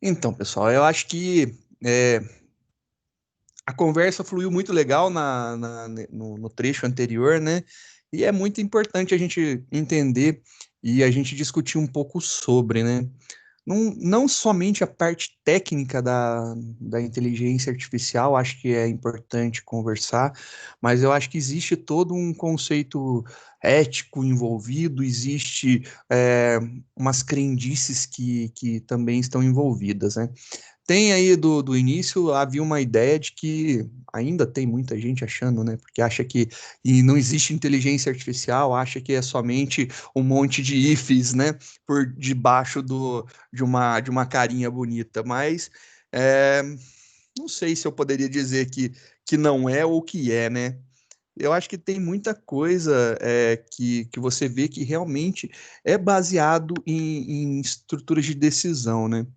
Então, pessoal, eu acho que é, a conversa fluiu muito legal no trecho anterior, né? E é muito importante a gente entender e a gente discutir um pouco sobre, né? Não somente a parte técnica da inteligência artificial, acho que é importante conversar, mas eu acho que existe todo um conceito ético envolvido, existe umas crendices que também estão envolvidas, né? Tem aí do início, havia uma ideia de que ainda tem muita gente achando, né? Porque acha que e não existe inteligência artificial, acha que é somente um monte de ifs, né? Por debaixo de uma carinha bonita. Mas é, não sei se eu poderia dizer que não é ou que é, né? Eu acho que tem muita coisa que você vê que realmente é baseado em estruturas de decisão, né?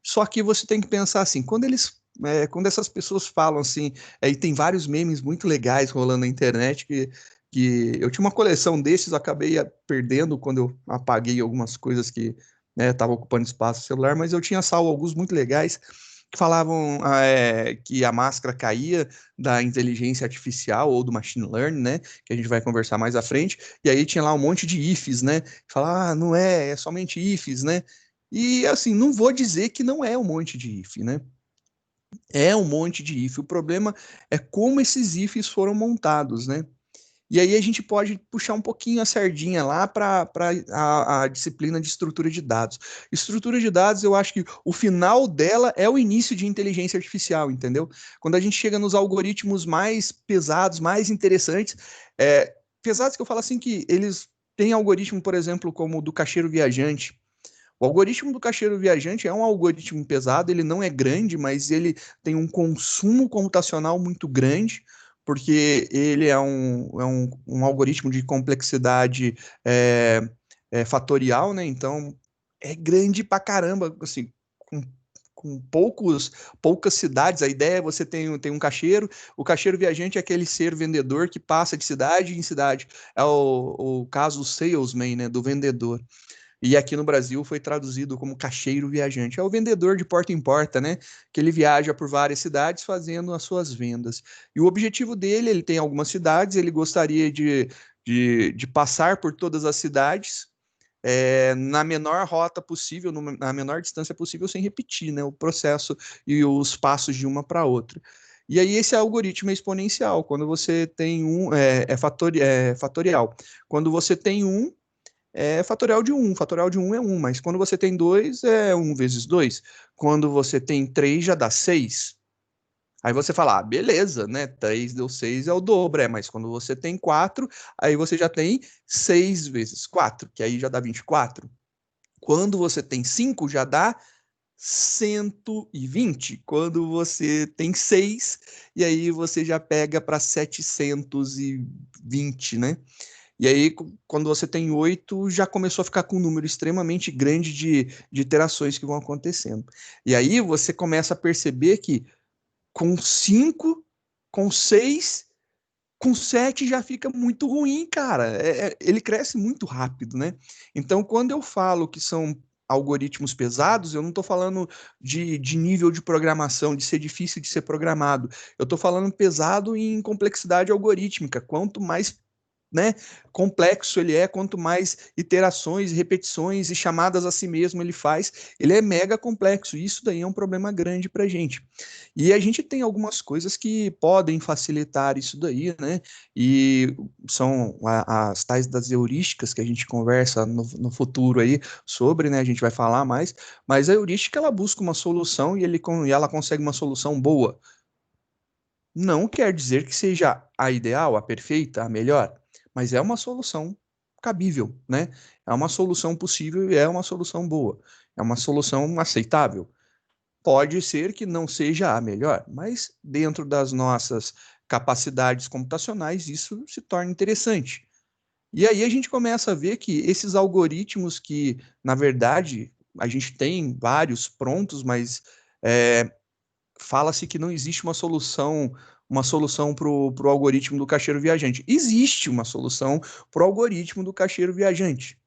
Só que você tem que pensar assim, quando essas pessoas falam assim, e tem vários memes muito legais rolando na internet que eu tinha uma coleção desses, eu acabei perdendo quando eu apaguei algumas coisas que estavam ocupando espaço no celular, mas eu tinha salvo alguns muito legais que falavam que a máscara caía da inteligência artificial ou do machine learning, né? Que a gente vai conversar mais à frente. E aí tinha lá um monte de ifs, né? Falar, não é somente ifs, né? E assim, não vou dizer que não é um monte de if, né? É um monte de if. O problema é como esses ifs foram montados, né? E aí a gente pode puxar um pouquinho a sardinha lá para a disciplina de estrutura de dados. Estrutura de dados, eu acho que o final dela é o início de inteligência artificial, entendeu? Quando a gente chega nos algoritmos mais pesados, mais interessantes, pesados que eu falo assim que eles têm algoritmo, por exemplo, como o do caixeiro viajante. O algoritmo do caixeiro viajante é um algoritmo pesado, ele não é grande, mas ele tem um consumo computacional muito grande, porque ele é um algoritmo de complexidade fatorial, né? Então é grande pra caramba, assim, com poucas cidades. A ideia é você tem um caixeiro, o caixeiro viajante é aquele ser vendedor que passa de cidade em cidade. É o caso salesman, né, do vendedor. E aqui no Brasil foi traduzido como caixeiro viajante. É o vendedor de porta em porta, né? Que ele viaja por várias cidades fazendo as suas vendas. E o objetivo dele, ele tem algumas cidades, ele gostaria de passar por todas as cidades na menor rota possível, na menor distância possível, sem repetir, né? O processo e os passos de uma para outra. E aí esse algoritmo é exponencial. Quando você tem é fatorial. Quando você tem fatorial de um. Fatorial de um é um, mas quando você tem 2 é um vezes 2. Quando você tem 3 já dá 6. Aí você fala, beleza, né? 3 deu 6 é o dobro, mas quando você tem 4 aí você já tem 6 vezes 4 que aí já dá 24. Quando você tem 5 já dá 120. Quando você tem 6 e aí você já pega para 720, né? E aí, quando você tem 8, já começou a ficar com um número extremamente grande de iterações que vão acontecendo. E aí você começa a perceber que com 5, com 6, com 7 já fica muito ruim, cara. Ele cresce muito rápido, né? Então, quando eu falo que são algoritmos pesados, eu não estou falando de nível de programação, de ser difícil de ser programado. Eu estou falando pesado em complexidade algorítmica. Quanto mais, né, complexo ele é, quanto mais iterações, repetições e chamadas a si mesmo ele faz, ele é mega complexo. E isso daí é um problema grande para a gente. E a gente tem algumas coisas que podem facilitar isso daí, né? E são as tais das heurísticas que a gente conversa no futuro aí sobre, né? A gente vai falar mais, mas a heurística ela busca uma solução e ela consegue uma solução boa. Não quer dizer que seja a ideal, a perfeita, a melhor, mas é uma solução cabível, né? É uma solução possível e é uma solução boa. É uma solução aceitável. Pode ser que não seja a melhor, mas dentro das nossas capacidades computacionais isso se torna interessante. E aí a gente começa a ver que esses algoritmos que, na verdade, a gente tem vários prontos, mas é, fala-se que não existe uma solução para o algoritmo do caixeiro viajante. Existe uma solução para o algoritmo do caixeiro viajante.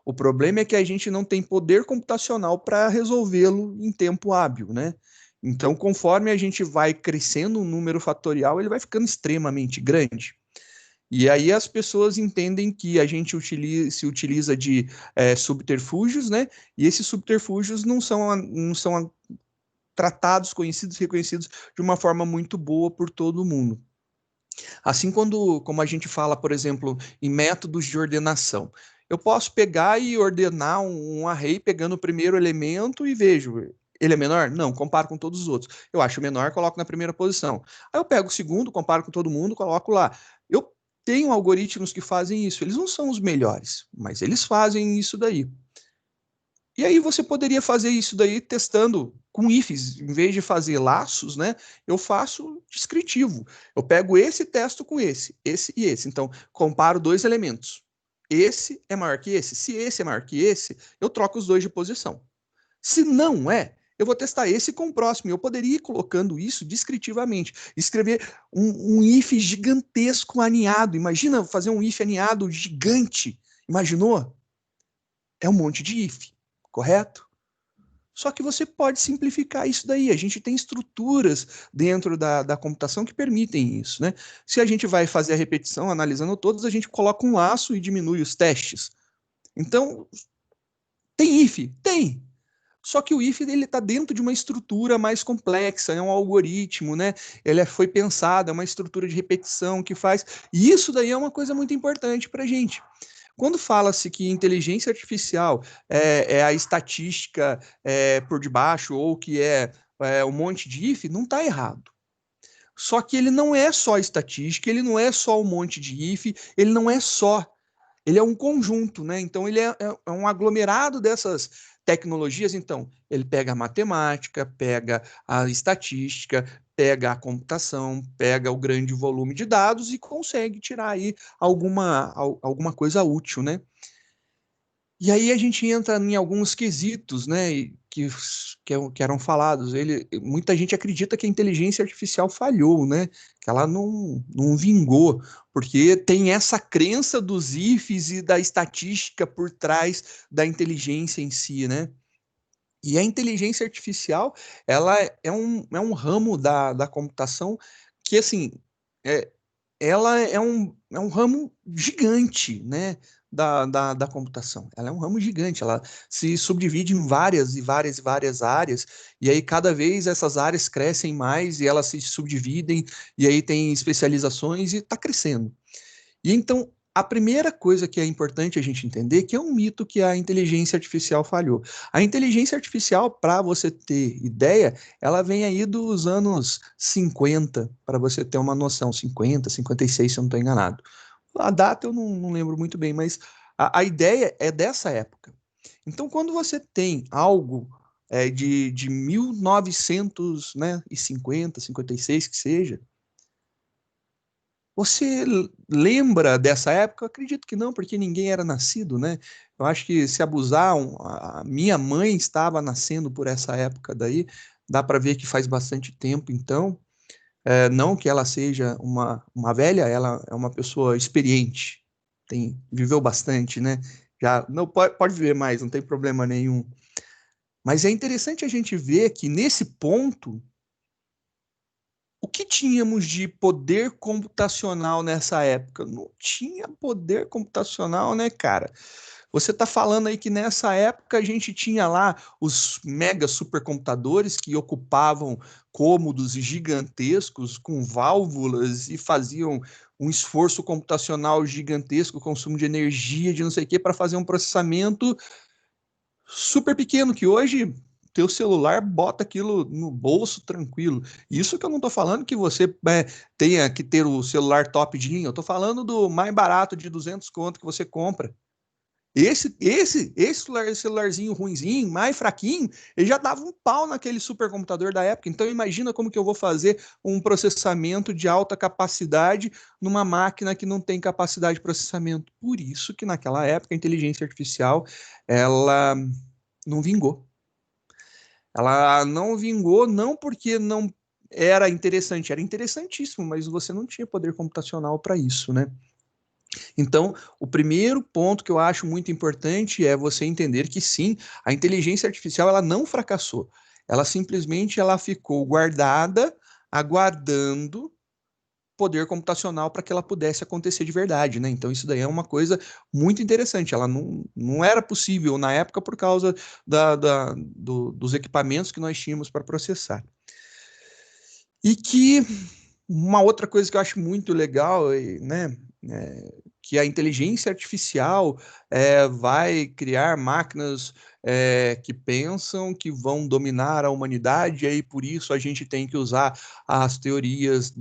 O problema é que a gente não tem poder computacional para resolvê-lo em tempo hábil, né? Então, conforme a gente vai crescendo um número fatorial, ele vai ficando extremamente grande. E aí as pessoas entendem que a gente se utiliza de subterfúgios, né? E esses subterfúgios não são tratados, conhecidos, reconhecidos de uma forma muito boa por todo mundo. Assim, como a gente fala, por exemplo, em métodos de ordenação, eu posso pegar e ordenar um array pegando o primeiro elemento e vejo, ele é menor? Não, comparo com todos os outros. Eu acho menor, coloco na primeira posição. Aí eu pego o segundo, comparo com todo mundo, coloco lá. Eu tenho algoritmos que fazem isso. Eles não são os melhores, mas eles fazem isso daí. E aí você poderia fazer isso daí testando com ifs, em vez de fazer laços, né? Eu faço descritivo. Eu pego esse e testo com esse e esse. Então, comparo dois elementos. Esse é maior que esse. Se esse é maior que esse, eu troco os dois de posição. Se não é, eu vou testar esse com o próximo. Eu poderia ir colocando isso descritivamente. Escrever um if gigantesco aninhado. Imagina fazer um if aninhado gigante. Imaginou? É um monte de if, correto? Só que você pode simplificar isso daí. A gente tem estruturas dentro da computação que permitem isso, né? Se a gente vai fazer a repetição analisando todos, a gente coloca um laço e diminui os testes. Então, tem if? Tem. Só que o if ele está dentro de uma estrutura mais complexa, é um algoritmo, né? Foi pensado, é uma estrutura de repetição que faz. E isso daí é uma coisa muito importante para a gente. Quando fala-se que inteligência artificial é a estatística por debaixo ou que é um monte de if, não está errado. Só que ele não é só estatística, ele não é só um monte de if, ele não é só. Ele é um conjunto, né? Então ele é um aglomerado dessas tecnologias. Então, ele pega a matemática, pega a estatística, pega a computação, pega o grande volume de dados e consegue tirar aí alguma coisa útil, né? E aí a gente entra em alguns quesitos, né, que eram falados. Muita gente acredita que a inteligência artificial falhou, né, que ela não vingou, porque tem essa crença dos ifs e da estatística por trás da inteligência em si, né? E a inteligência artificial, ela é um ramo da computação que, assim, é, ela é um ramo gigante, né, da computação. Ela é um ramo gigante, ela se subdivide em várias e várias e várias áreas, e aí cada vez essas áreas crescem mais e elas se subdividem, e aí tem especializações e está crescendo. E então, a primeira coisa que é importante a gente entender que é um mito que a inteligência artificial falhou. A inteligência artificial, para você ter ideia, ela vem aí dos anos 50, para você ter uma noção, 50, 56, se eu não estou enganado. A data eu não lembro muito bem, mas a ideia é dessa época. Então, quando você tem algo de 1900, né, e 50, 56, que seja, você lembra dessa época? Eu acredito que não, porque ninguém era nascido, né? Eu acho que se abusar, a minha mãe estava nascendo por essa época daí, dá para ver que faz bastante tempo, então, não que ela seja uma velha, ela é uma pessoa experiente, viveu bastante, né? Já não pode viver mais, não tem problema nenhum. Mas é interessante a gente ver que nesse ponto o que tínhamos de poder computacional nessa época? Não tinha poder computacional, né, cara? Você está falando aí que nessa época a gente tinha lá os mega supercomputadores que ocupavam cômodos gigantescos com válvulas e faziam um esforço computacional gigantesco, consumo de energia, de não sei o que, para fazer um processamento super pequeno, que hoje teu celular bota aquilo no bolso tranquilo. Isso que eu não estou falando que você tenha que ter o celular top de linha, eu estou falando do mais barato de 200 conto que você compra. Esse celularzinho ruinzinho, mais fraquinho, ele já dava um pau naquele supercomputador da época. Então imagina como que eu vou fazer um processamento de alta capacidade numa máquina que não tem capacidade de processamento. Por isso que naquela época a inteligência artificial ela não vingou. Ela não vingou não porque não era interessante, era interessantíssimo, mas você não tinha poder computacional para isso, né? Então, o primeiro ponto que eu acho muito importante é você entender que sim, a inteligência artificial ela não fracassou. Ela simplesmente ela ficou guardada, aguardando poder computacional para que ela pudesse acontecer de verdade, né? Então, isso daí é uma coisa muito interessante. Ela não era possível na época por causa dos equipamentos que nós tínhamos para processar. E que uma outra coisa que eu acho muito legal, né, que a inteligência artificial vai criar máquinas que pensam que vão dominar a humanidade, e aí por isso a gente tem que usar as teorias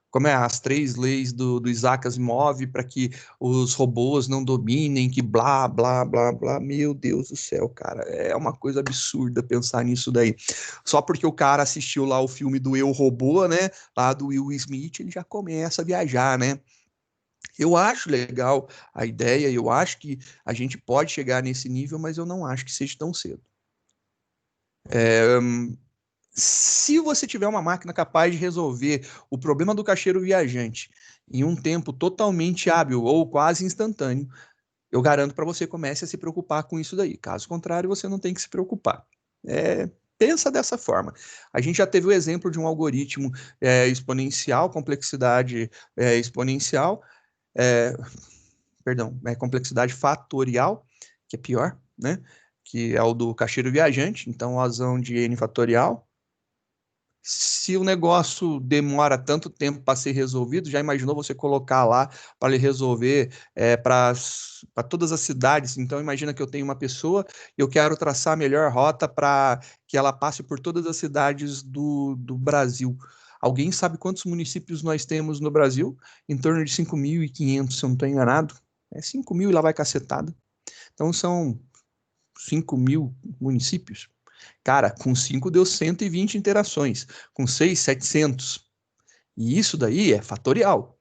como é, as três leis do Isaac Asimov para que os robôs não dominem, que blá, blá, blá, blá. Meu Deus do céu, cara, é uma coisa absurda pensar nisso daí. Só porque o cara assistiu lá o filme do Eu, Robô, né, lá do Will Smith, ele já começa a viajar, né? Eu acho legal a ideia, eu acho que a gente pode chegar nesse nível, mas eu não acho que seja tão cedo. Se você tiver uma máquina capaz de resolver o problema do caixeiro viajante em um tempo totalmente hábil ou quase instantâneo, eu garanto para você comece a se preocupar com isso daí. Caso contrário, você não tem que se preocupar. Pensa dessa forma. A gente já teve o exemplo de um algoritmo exponencial, complexidade exponencial, é, perdão, complexidade fatorial, que é pior, né? Que é o do caixeiro viajante, então razão de n fatorial. Se o negócio demora tanto tempo para ser resolvido, já imaginou você colocar lá para ele resolver para todas as cidades? Então, imagina que eu tenho uma pessoa e eu quero traçar a melhor rota para que ela passe por todas as cidades do Brasil. Alguém sabe quantos municípios nós temos no Brasil? Em torno de 5.500, se eu não estou enganado. É 5.000 e lá vai cacetada. Então, são 5.000 municípios. Cara, com 5 deu 120 interações, com 6, 700. E isso daí é fatorial.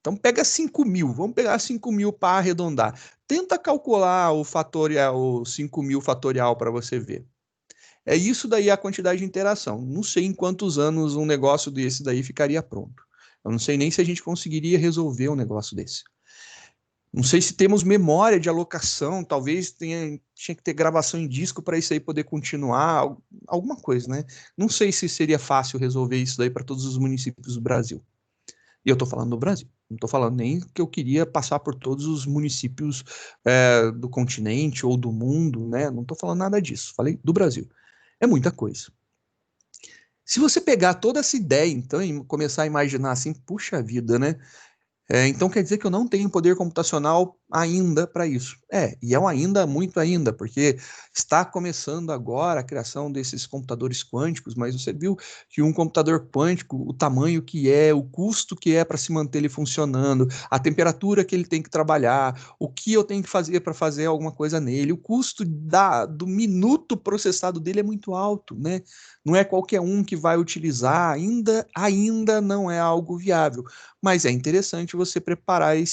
Então pega 5.000, vamos pegar 5.000 para arredondar. Tenta calcular o fatorial, o 5.000 fatorial para você ver. É isso daí a quantidade de interação. Não sei em quantos anos um negócio desse daí ficaria pronto. Eu não sei nem se a gente conseguiria resolver um negócio desse. Não sei se temos memória de alocação, talvez tinha que ter gravação em disco para isso aí poder continuar, alguma coisa, né? Não sei se seria fácil resolver isso daí para todos os municípios do Brasil. E eu estou falando do Brasil, não estou falando nem que eu queria passar por todos os municípios do continente ou do mundo, né? Não estou falando nada disso, falei do Brasil. É muita coisa. Se você pegar toda essa ideia, então, e começar a imaginar assim, puxa vida, né? Então quer dizer que eu não tenho poder computacional ainda para isso. E é um ainda muito ainda, porque está começando agora a criação desses computadores quânticos, mas você viu que um computador quântico, o tamanho que é, o custo que é para se manter ele funcionando, a temperatura que ele tem que trabalhar, o que eu tenho que fazer para fazer alguma coisa nele, o custo do minuto processado dele é muito alto, né? Não é qualquer um que vai utilizar, ainda não é algo viável, mas é interessante você preparar e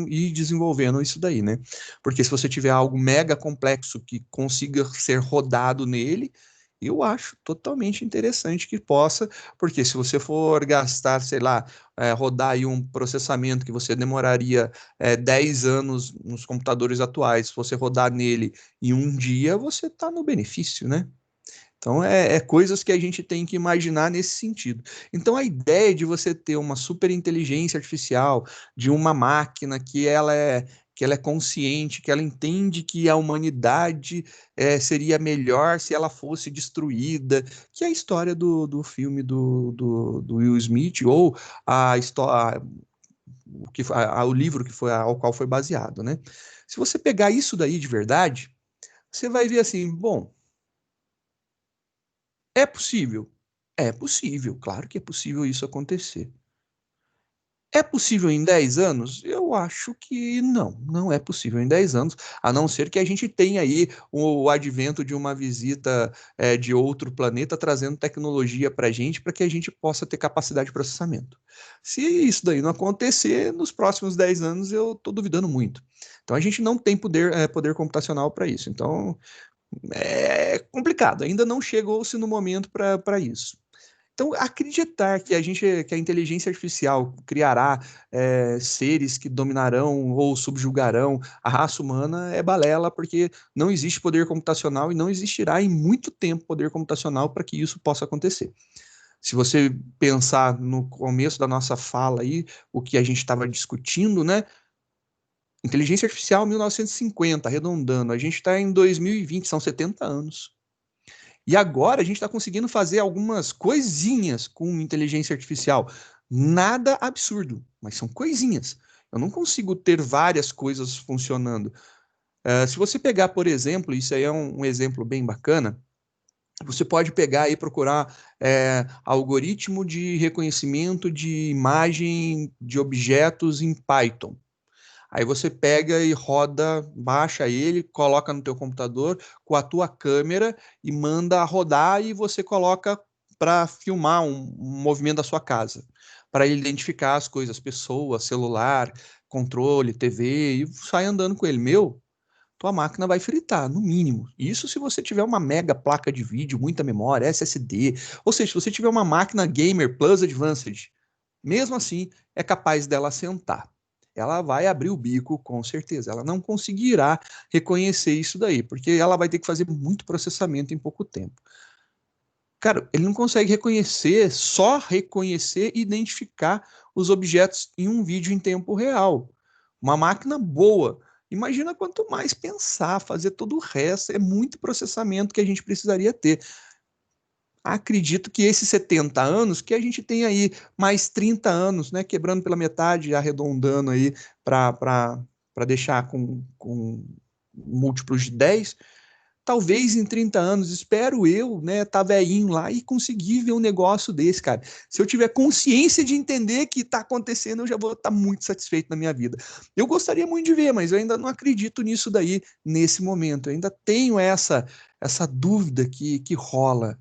ir desenvolvendo isso daí, né? Porque se você tiver algo mega complexo que consiga ser rodado nele, eu acho totalmente interessante que possa, porque se você for gastar, sei lá, rodar aí um processamento que você demoraria 10 anos nos computadores atuais, se você rodar nele em um dia, você está no benefício, né? Então, coisas que a gente tem que imaginar nesse sentido. Então, a ideia de você ter uma super inteligência artificial, de uma máquina que ela é consciente, que ela entende que a humanidade seria melhor se ela fosse destruída, que é a história do filme do Will Smith, ou a história, o livro que foi ao qual foi baseado, né? Se você pegar isso daí de verdade, você vai ver assim, bom, é possível? É possível, claro que é possível isso acontecer. É possível em 10 anos? Eu acho que não é possível em 10 anos, a não ser que a gente tenha aí o advento de uma visita de outro planeta trazendo tecnologia para a gente, para que a gente possa ter capacidade de processamento. Se isso daí não acontecer, nos próximos 10 anos eu estou duvidando muito. Então a gente não tem poder computacional para isso. Então é complicado, ainda não chegou-se no momento para isso. Então, acreditar que a inteligência artificial criará seres que dominarão ou subjugarão a raça humana é balela, porque não existe poder computacional e não existirá em muito tempo poder computacional para que isso possa acontecer. Se você pensar no começo da nossa fala aí, o que a gente estava discutindo, né? Inteligência artificial 1950, arredondando, a gente está em 2020, são 70 anos. E agora a gente está conseguindo fazer algumas coisinhas com inteligência artificial. Nada absurdo, mas são coisinhas. Eu não consigo ter várias coisas funcionando. Se você pegar, por exemplo, isso aí é um exemplo bem bacana, você pode pegar e procurar algoritmo de reconhecimento de imagem de objetos em Python. Aí você pega e roda, baixa ele, coloca no teu computador com a tua câmera e manda rodar e você coloca para filmar um movimento da sua casa, para ele identificar as coisas, pessoas, celular, controle, TV, e sai andando com ele. Meu, tua máquina vai fritar, no mínimo. Isso se você tiver uma mega placa de vídeo, muita memória, SSD, ou seja, se você tiver uma máquina gamer Plus Advanced, mesmo assim, é capaz dela sentar. Ela vai abrir o bico, com certeza. Ela não conseguirá reconhecer isso daí, porque ela vai ter que fazer muito processamento em pouco tempo. Cara, ele não consegue reconhecer, só reconhecer e identificar os objetos em um vídeo em tempo real. Uma máquina boa. Imagina quanto mais pensar, fazer todo o resto, é muito processamento que a gente precisaria ter. Acredito que esses 70 anos, que a gente tem aí mais 30 anos, né, quebrando pela metade, arredondando aí para deixar com múltiplos de 10, talvez em 30 anos, espero eu, né, tá velhinho lá e conseguir ver um negócio desse, cara. Se eu tiver consciência de entender que tá acontecendo, eu já vou estar muito satisfeito na minha vida. Eu gostaria muito de ver, mas eu ainda não acredito nisso daí nesse momento. Eu ainda tenho essa dúvida que rola.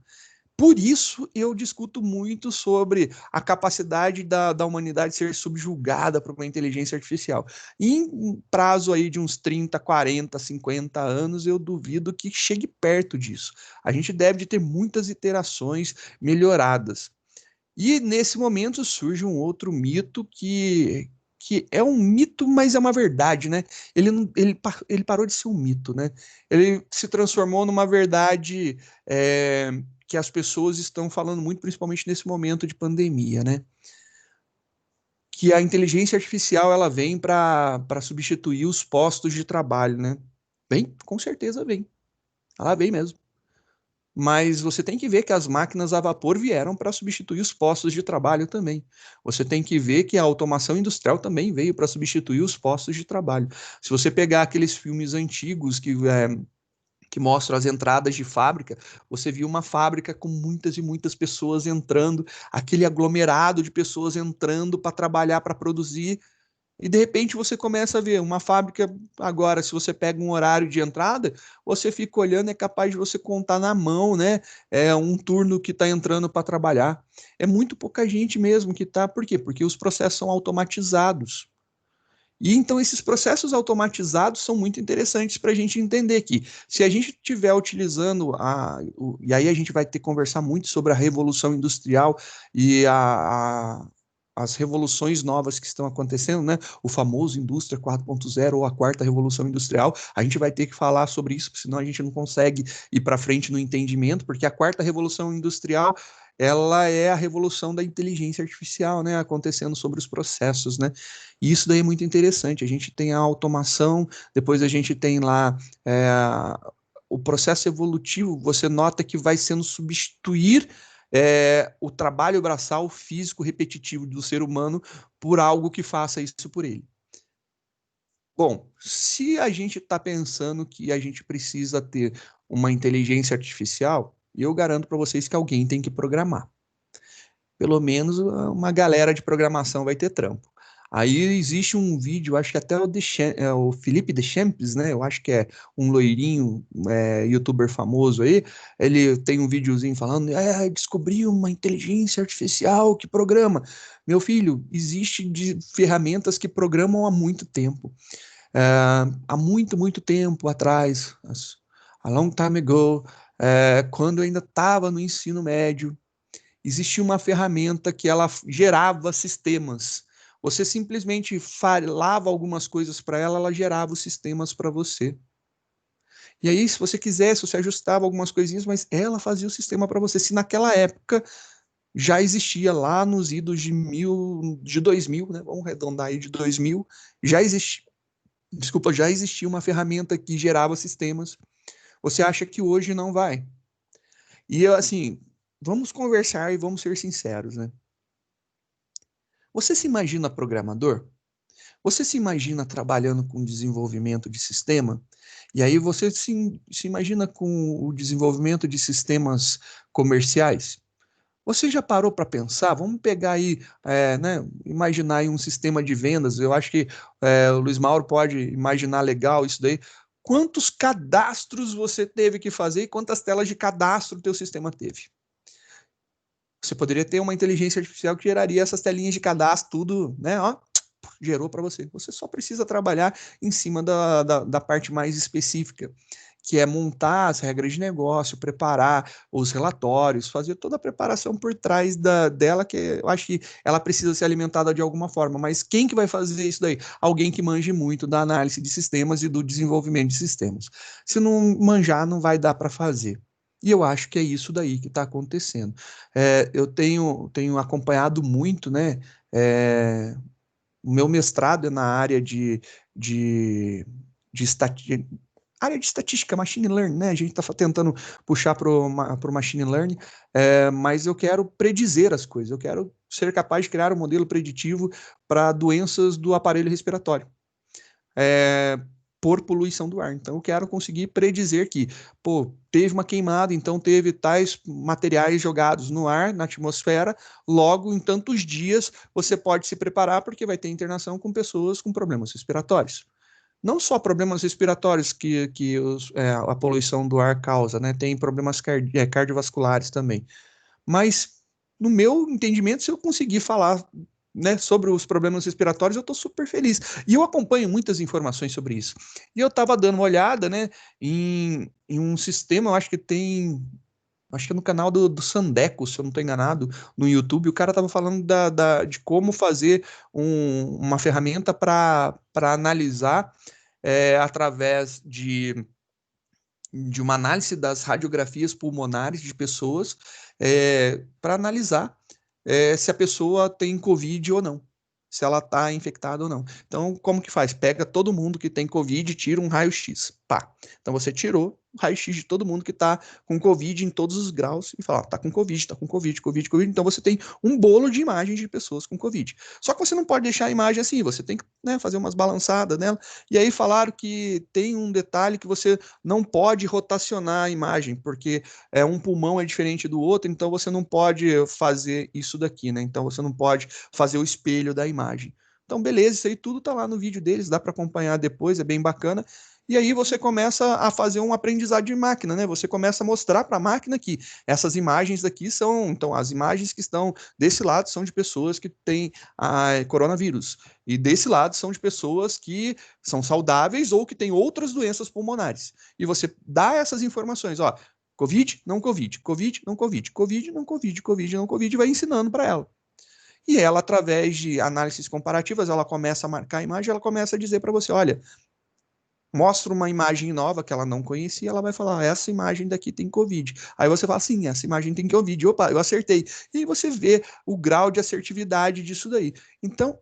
Por isso, eu discuto muito sobre a capacidade da humanidade ser subjugada por uma inteligência artificial. Em um prazo aí de uns 30, 40, 50 anos, eu duvido que chegue perto disso. A gente deve de ter muitas iterações melhoradas. E nesse momento surge um outro mito que é um mito, mas é uma verdade, né? Ele parou de ser um mito, né? Ele se transformou numa verdade que as pessoas estão falando muito, principalmente nesse momento de pandemia, né? Que a inteligência artificial ela vem para substituir os postos de trabalho, né? Vem, com certeza vem. Ela vem mesmo. Mas você tem que ver que as máquinas a vapor vieram para substituir os postos de trabalho também. Você tem que ver que a automação industrial também veio para substituir os postos de trabalho. Se você pegar aqueles filmes antigos que mostram as entradas de fábrica, você viu uma fábrica com muitas e muitas pessoas entrando, aquele aglomerado de pessoas entrando para trabalhar, para produzir, e de repente você começa a ver uma fábrica agora, se você pega um horário de entrada, você fica olhando, é capaz de você contar na mão, né? É um turno que está entrando para trabalhar. É muito pouca gente mesmo que está. Por quê? Porque os processos são automatizados. E então esses processos automatizados são muito interessantes para a gente entender que se a gente estiver utilizando e aí a gente vai ter que conversar muito sobre a revolução industrial e as revoluções novas que estão acontecendo, né? O famoso Indústria 4.0 ou a quarta revolução industrial, a gente vai ter que falar sobre isso, senão a gente não consegue ir para frente no entendimento, porque a quarta revolução industrial ela é a revolução da inteligência artificial, né, acontecendo sobre os processos, né? E isso daí é muito interessante. A gente tem a automação, depois a gente tem lá o processo evolutivo. Você nota que vai sendo substituir o trabalho braçal físico repetitivo do ser humano por algo que faça isso por ele. Bom, se a gente está pensando que a gente precisa ter uma inteligência artificial, eu garanto para vocês que alguém tem que programar. Pelo menos uma galera de programação vai ter trampo. Aí existe um vídeo, acho que até o Felipe Deschamps, né? Eu acho que é um loirinho, youtuber famoso aí. Ele tem um videozinho falando: descobri uma inteligência artificial que programa. Meu filho, existe ferramentas que programam há muito tempo. Há muito, muito tempo atrás, a long time ago, quando eu ainda estava no ensino médio, existia uma ferramenta que ela gerava sistemas. Você simplesmente falava algumas coisas para ela, ela gerava os sistemas para você. E aí, se você quisesse, você ajustava algumas coisinhas, mas ela fazia o sistema para você. Se naquela época já existia lá nos idos de 2000, né? Vamos arredondar aí de 2000, já existia, desculpa, já existia uma ferramenta que gerava sistemas. Você acha que hoje não vai? E assim, vamos conversar e vamos ser sinceros, né? Você se imagina programador? Você se imagina trabalhando com desenvolvimento de sistema? E aí você se imagina com o desenvolvimento de sistemas comerciais? Você já parou para pensar? Vamos pegar aí, né, imaginar aí um sistema de vendas. Eu acho que o Luiz Mauro pode imaginar legal isso daí. Quantos cadastros você teve que fazer e quantas telas de cadastro o teu sistema teve? Você poderia ter uma inteligência artificial que geraria essas telinhas de cadastro, tudo, né? Ó, gerou para você. Você só precisa trabalhar em cima da parte mais específica, que é montar as regras de negócio, preparar os relatórios, fazer toda a preparação por trás dela, que eu acho que ela precisa ser alimentada de alguma forma. Mas quem que vai fazer isso daí? Alguém que manje muito da análise de sistemas e do desenvolvimento de sistemas. Se não manjar, não vai dar para fazer. E eu acho que é isso daí que está acontecendo. Eu tenho acompanhado muito, né? O meu mestrado é na área de, de área de estatística, machine learning, né? A gente está tentando puxar para o machine learning, mas eu quero predizer as coisas, eu quero ser capaz de criar um modelo preditivo para doenças do aparelho respiratório. Por poluição do ar. Então, eu quero conseguir predizer que, pô, teve uma queimada, então teve tais materiais jogados no ar, na atmosfera, logo em tantos dias você pode se preparar porque vai ter internação com pessoas com problemas respiratórios. Não só problemas respiratórios que a poluição do ar causa, né? Tem problemas cardiovasculares também. Mas, no meu entendimento, se eu conseguir falar, né, sobre os problemas respiratórios, eu estou super feliz. E eu acompanho muitas informações sobre isso. E eu estava dando uma olhada, né, em um sistema, eu acho que tem. Acho que é no canal do Sandeco, se eu não estou enganado, no YouTube, o cara estava falando de como fazer uma ferramenta para analisar através de uma análise das radiografias pulmonares de pessoas para analisar se a pessoa tem Covid ou não, se ela está infectada ou não. Então, como que faz? Pega todo mundo que tem Covid e tira um raio-x. Pá. Então, você tirou o raio-x de todo mundo que está com Covid em todos os graus e fala, ó, tá com Covid, tá com Covid, Covid, Covid. Então, você tem um bolo de imagens de pessoas com Covid. Só que você não pode deixar a imagem assim, você tem que, né, fazer umas balançadas nela. E aí falaram que tem um detalhe que você não pode rotacionar a imagem, porque um pulmão é diferente do outro, então você não pode fazer isso daqui, né? Então você não pode fazer o espelho da imagem. Então, beleza, isso aí tudo tá lá no vídeo deles, dá para acompanhar depois, é bem bacana. E aí você começa a fazer um aprendizado de máquina, né? Você começa a mostrar para a máquina que essas imagens daqui são, então, as imagens que estão desse lado são de pessoas que têm coronavírus. E desse lado são de pessoas que são saudáveis ou que têm outras doenças pulmonares. E você dá essas informações, ó, Covid, não Covid, Covid, não Covid, Covid, não Covid, Covid, não Covid, e vai ensinando para ela. E ela, através de análises comparativas, ela começa a marcar a imagem, ela começa a dizer para você, olha, mostra uma imagem nova que ela não conhecia, ela vai falar, essa imagem daqui tem Covid. Aí você fala, sim, essa imagem tem Covid. Opa, eu acertei. E aí você vê o grau de assertividade disso daí. Então,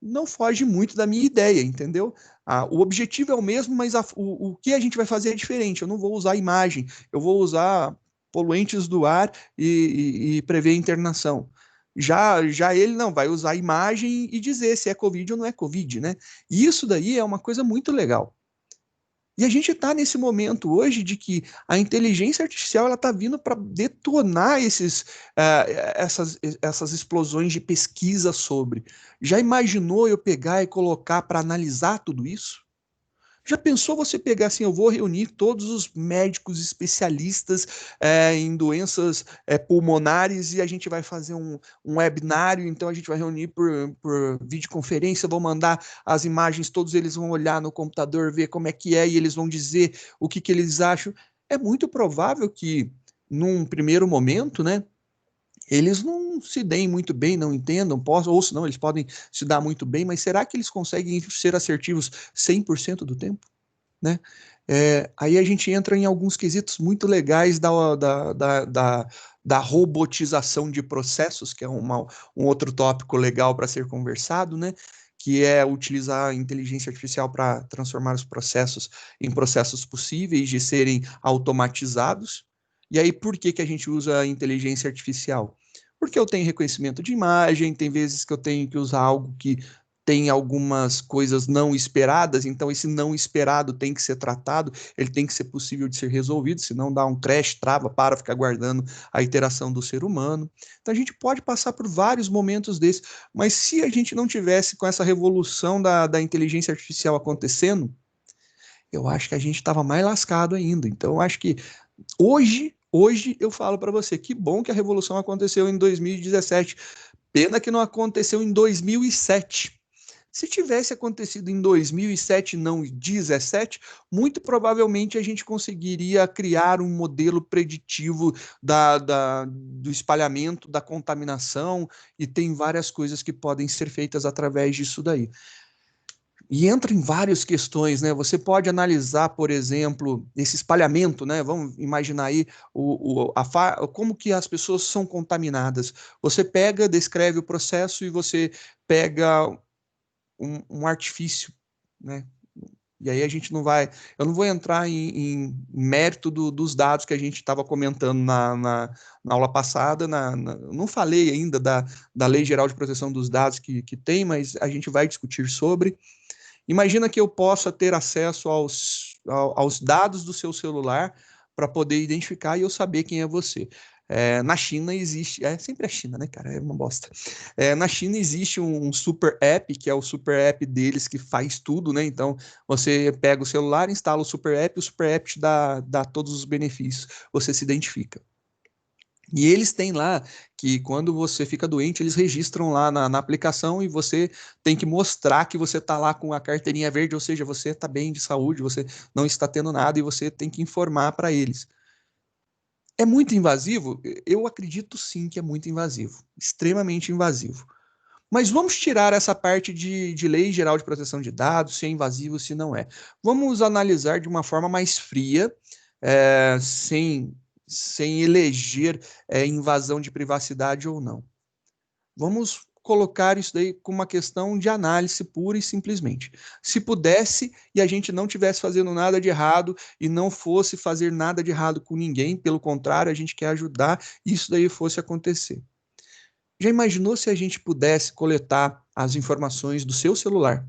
não foge muito da minha ideia, entendeu? O objetivo é o mesmo, mas o que a gente vai fazer é diferente. Eu não vou usar imagem, eu vou usar poluentes do ar e prever internação. Já ele não vai usar imagem e dizer se é Covid ou não é Covid, né? E isso daí é uma coisa muito legal. E a gente está nesse momento hoje de que a inteligência artificial ela está vindo para detonar essas explosões de pesquisa sobre. Já imaginou eu pegar e colocar para analisar tudo isso? Já pensou você pegar assim, eu vou reunir todos os médicos especialistas em doenças pulmonares e a gente vai fazer um webinário, então a gente vai reunir por videoconferência, vou mandar as imagens, todos eles vão olhar no computador, ver como é que é e eles vão dizer o que eles acham. É muito provável que, num primeiro momento, né, eles não se deem muito bem, não entendam, possam, ou senão eles podem se dar muito bem, mas será que eles conseguem ser assertivos 100% do tempo? Né? Aí a gente entra em alguns quesitos muito legais da robotização de processos, que é um outro tópico legal para ser conversado, né? Que é utilizar a inteligência artificial para transformar os processos em processos possíveis de serem automatizados. E aí, por que a gente usa a inteligência artificial? Porque eu tenho reconhecimento de imagem, tem vezes que eu tenho que usar algo que tem algumas coisas não esperadas, então esse não esperado tem que ser tratado, ele tem que ser possível de ser resolvido, senão dá um crash, trava, para, fica aguardando a interação do ser humano. Então a gente pode passar por vários momentos desses, mas se a gente não tivesse com essa revolução da inteligência artificial acontecendo, eu acho que a gente estava mais lascado ainda. Então eu acho que hoje eu falo para você, que bom que a revolução aconteceu em 2017, pena que não aconteceu em 2007. Se tivesse acontecido em 2007, não 2017, muito provavelmente a gente conseguiria criar um modelo preditivo do espalhamento, da contaminação, e tem várias coisas que podem ser feitas através disso daí. E entra em várias questões, né? Você pode analisar, por exemplo, esse espalhamento, né? Vamos imaginar aí como que as pessoas são contaminadas. Você pega, descreve o processo e você pega um artifício, né? E aí a gente não vai, eu não vou entrar em mérito dos dados que a gente estava comentando na aula passada, não falei ainda da Lei Geral de Proteção dos Dados que tem, mas a gente vai discutir sobre. Imagina que eu possa ter acesso aos dados do seu celular para poder identificar e eu saber quem é você. Na China existe, sempre a China, né, cara? É uma bosta. Na China existe um super app, que é o super app deles que faz tudo, né? Então você pega o celular, instala o super app te dá todos os benefícios, você se identifica. E eles têm lá que quando você fica doente, eles registram lá na aplicação e você tem que mostrar que você está lá com a carteirinha verde, ou seja, você está bem de saúde, você não está tendo nada e você tem que informar para eles. É muito invasivo? Eu acredito sim que é muito invasivo, extremamente invasivo. Mas vamos tirar essa parte de lei geral de proteção de dados, se é invasivo, se não é. Vamos analisar de uma forma mais fria, sem eleger invasão de privacidade ou não. Vamos colocar isso daí como uma questão de análise pura e simplesmente. Se pudesse e a gente não tivesse fazendo nada de errado e não fosse fazer nada de errado com ninguém, pelo contrário, a gente quer ajudar e isso daí fosse acontecer. Já imaginou se a gente pudesse coletar as informações do seu celular?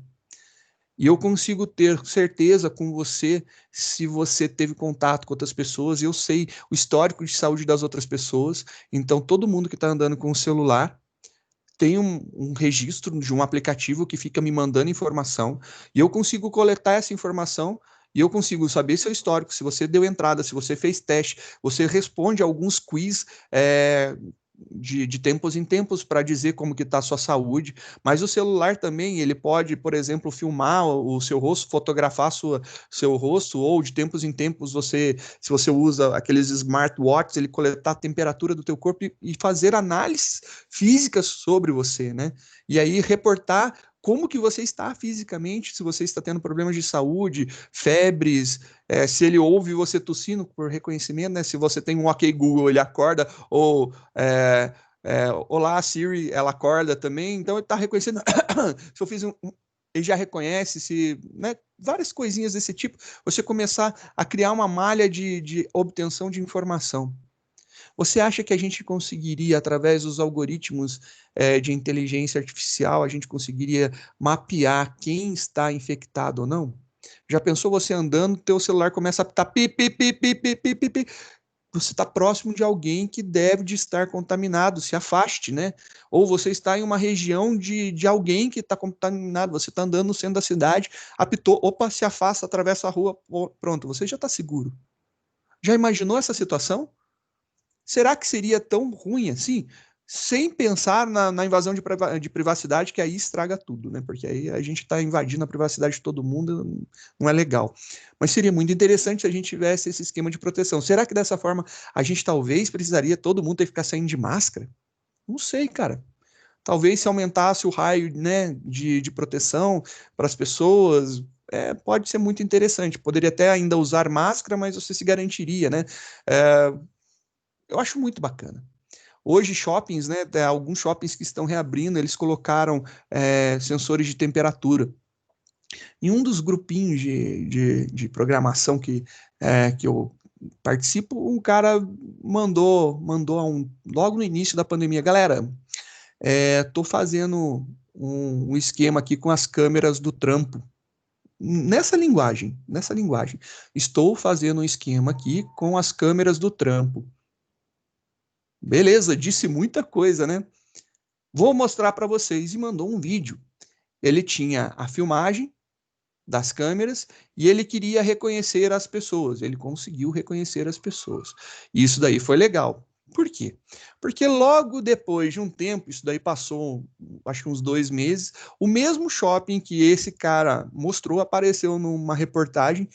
E eu consigo ter certeza com você se você teve contato com outras pessoas, e eu sei o histórico de saúde das outras pessoas. Então, todo mundo que está andando com o celular tem um registro de um aplicativo que fica me mandando informação, e eu consigo coletar essa informação. E eu consigo saber seu histórico, se você deu entrada, se você fez teste, você responde alguns quiz de tempos em tempos para dizer como que está a sua saúde, mas o celular também, ele pode, por exemplo, filmar o seu rosto, fotografar seu rosto, ou de tempos em tempos, se você usa aqueles smartwatches, ele coletar a temperatura do teu corpo e fazer análises físicas sobre você, né? E aí reportar como que você está fisicamente, se você está tendo problemas de saúde, febres, se ele ouve você tossindo por reconhecimento, né? Se você tem um OK Google, ele acorda, ou olá, Siri, ela acorda também, então ele está reconhecendo. Se eu fiz ele já reconhece, né, várias coisinhas desse tipo, você começar a criar uma malha de obtenção de informação. Você acha que a gente conseguiria, através dos algoritmos de inteligência artificial, a gente conseguiria mapear quem está infectado ou não? Já pensou você andando, teu celular começa a apitar pi, pi, pi, pi, pi, pi, pi, pi. Você está próximo de alguém que deve de estar contaminado, se afaste, né? Ou você está em uma região de alguém que está contaminado, você está andando no centro da cidade, apitou, opa, se afasta, atravessa a rua, pronto, você já está seguro. Já imaginou essa situação? Será que seria tão ruim assim? Sem pensar na invasão de privacidade, que aí estraga tudo, né? Porque aí a gente está invadindo a privacidade de todo mundo, não é legal. Mas seria muito interessante se a gente tivesse esse esquema de proteção. Será que dessa forma a gente talvez precisaria todo mundo ter que ficar saindo de máscara? Não sei, cara. Talvez se aumentasse o raio, né, de proteção para as pessoas, pode ser muito interessante. Poderia até ainda usar máscara, mas você se garantiria, né? É, eu acho muito bacana. Hoje, shoppings, né, alguns shoppings que estão reabrindo, eles colocaram sensores de temperatura. Em um dos grupinhos de programação que eu participo, um cara mandou logo no início da pandemia, galera, tô fazendo um esquema aqui com as câmeras do trampo. Nessa linguagem. Estou fazendo um esquema aqui com as câmeras do trampo. Beleza, disse muita coisa, né? Vou mostrar para vocês e mandou um vídeo. Ele tinha a filmagem das câmeras e ele queria reconhecer as pessoas. Ele conseguiu reconhecer as pessoas. E isso daí foi legal. Por quê? Porque logo depois de um tempo, isso daí passou, acho que uns 2 meses, o mesmo shopping que esse cara mostrou apareceu numa reportagem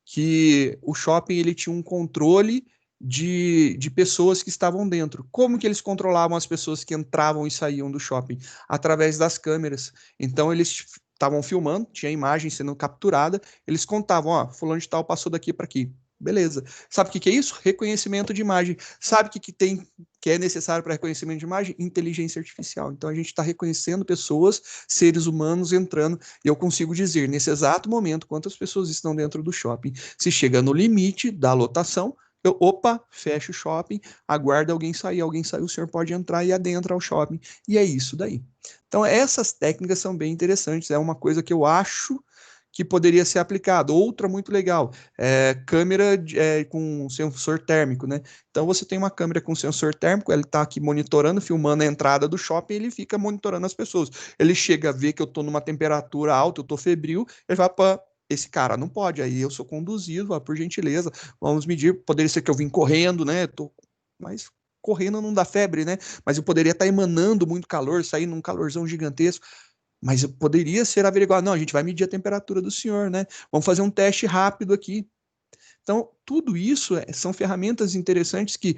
que o shopping ele tinha um controle de pessoas que estavam dentro. Como que eles controlavam as pessoas que entravam e saíam do shopping? Através das câmeras. Então eles estavam filmando, tinha a imagem sendo capturada, eles contavam, ó, fulano de tal passou daqui para aqui. Beleza. Sabe o que é isso? Reconhecimento de imagem. Sabe o que é necessário para reconhecimento de imagem? Inteligência artificial. Então a gente está reconhecendo pessoas, seres humanos entrando, e eu consigo dizer nesse exato momento quantas pessoas estão dentro do shopping. Se chega no limite da lotação, fecha o shopping, aguarda alguém sair, o senhor pode entrar e adentra ao shopping. E é isso daí. Então essas técnicas são bem interessantes, é uma coisa que eu acho que poderia ser aplicado. Outra muito legal, câmera com sensor térmico, né? Então você tem uma câmera com sensor térmico, ele está aqui monitorando, filmando a entrada do shopping, ele fica monitorando as pessoas. Ele chega a ver que eu estou numa temperatura alta, eu estou febril, ele vai para esse cara não pode, aí eu sou conduzido, por gentileza, vamos medir, poderia ser que eu vim correndo, né? Mas correndo não dá febre, né? Mas eu poderia estar emanando muito calor, sair num calorzão gigantesco. Mas eu poderia ser averiguado. Não, a gente vai medir a temperatura do senhor, né? Vamos fazer um teste rápido aqui. Então, tudo isso são ferramentas interessantes que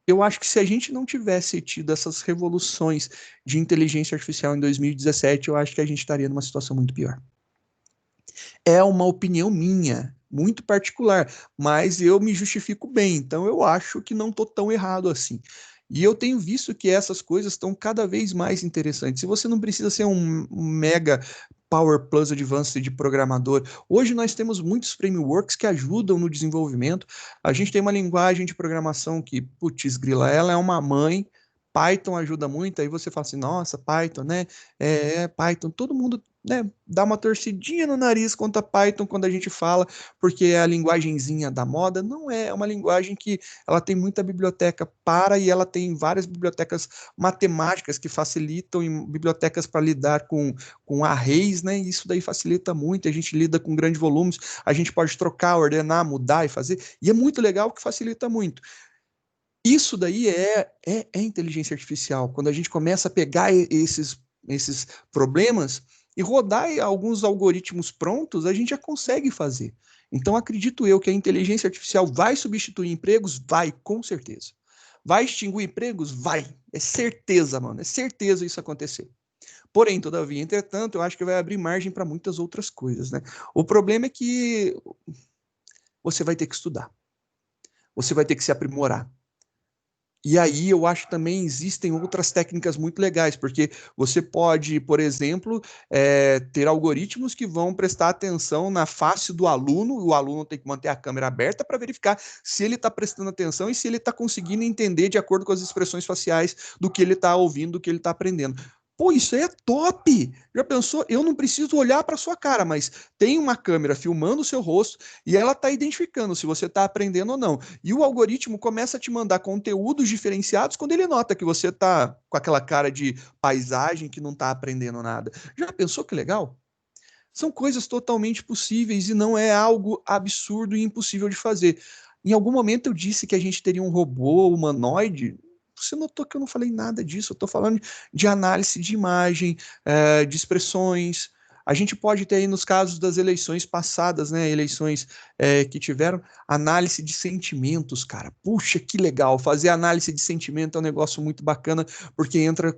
eu acho que se a gente não tivesse tido essas revoluções de inteligência artificial em 2017, eu acho que a gente estaria numa situação muito pior. É uma opinião minha, muito particular, mas eu me justifico bem, então eu acho que não estou tão errado assim. E eu tenho visto que essas coisas estão cada vez mais interessantes. Se você não precisa ser um mega Power Plus Advanced de programador, hoje nós temos muitos frameworks que ajudam no desenvolvimento. A gente tem uma linguagem de programação que, putz, grila, ela é uma mãe. Python ajuda muito, aí você fala assim, nossa, Python, né? Python, todo mundo, né, dá uma torcidinha no nariz contra Python quando a gente fala, porque é a linguagenzinha da moda, não é uma linguagem que ela tem muita biblioteca e ela tem várias bibliotecas matemáticas que facilitam, e bibliotecas para lidar com arrays, né? E isso daí facilita muito, a gente lida com grandes volumes, a gente pode trocar, ordenar, mudar e fazer, e é muito legal que facilita muito. Isso daí é inteligência artificial. Quando a gente começa a pegar esses problemas e rodar alguns algoritmos prontos, a gente já consegue fazer. Então, acredito eu que a inteligência artificial vai substituir empregos? Vai, com certeza. Vai extinguir empregos? Vai. É certeza, mano. É certeza isso acontecer. Porém, todavia, entretanto, eu acho que vai abrir margem para muitas outras coisas, né? O problema é que você vai ter que estudar. Você vai ter que se aprimorar. E aí eu acho que também existem outras técnicas muito legais, porque você pode, por exemplo, ter algoritmos que vão prestar atenção na face do aluno, e o aluno tem que manter a câmera aberta para verificar se ele está prestando atenção e se ele está conseguindo entender de acordo com as expressões faciais do que ele está ouvindo, do que ele está aprendendo. Pô, isso aí é top! Já pensou? Eu não preciso olhar para sua cara, mas tem uma câmera filmando o seu rosto e ela está identificando se você está aprendendo ou não. E o algoritmo começa a te mandar conteúdos diferenciados quando ele nota que você está com aquela cara de paisagem que não está aprendendo nada. Já pensou que legal? São coisas totalmente possíveis e não é algo absurdo e impossível de fazer. Em algum momento eu disse que a gente teria um robô humanoide. Você notou que eu não falei nada disso. Eu estou falando de análise de imagem, de expressões. A gente pode ter aí nos casos das eleições passadas, né? Eleições que tiveram análise de sentimentos, cara. Puxa, que legal! Fazer análise de sentimento é um negócio muito bacana, porque entra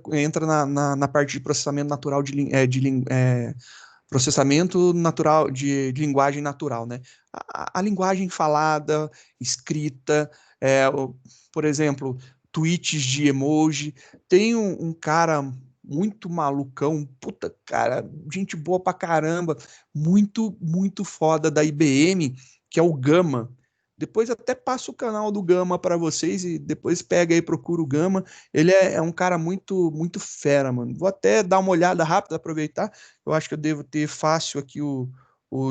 na parte de processamento natural processamento natural de linguagem natural, né? A linguagem falada, escrita, por exemplo, tweets de emoji. Tem um cara muito malucão, puta cara, gente boa pra caramba, muito foda da IBM, que é o Gama. Depois até passo o canal do Gama para vocês e depois pega aí, procura o Gama. Ele é um cara muito fera, mano. Vou até dar uma olhada rápida, aproveitar. Eu acho que eu devo ter fácil aqui o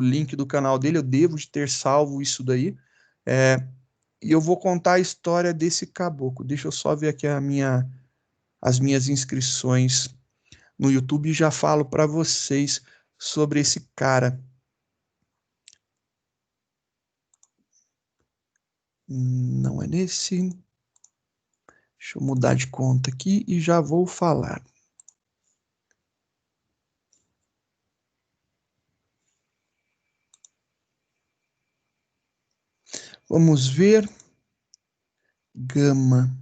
link do canal dele, eu devo de ter salvo isso daí. É, e eu vou contar a história desse caboclo. Deixa eu só ver aqui as minhas inscrições no YouTube e já falo para vocês sobre esse cara. Não é nesse. Deixa eu mudar de conta aqui e já vou falar. Vamos ver. Gama.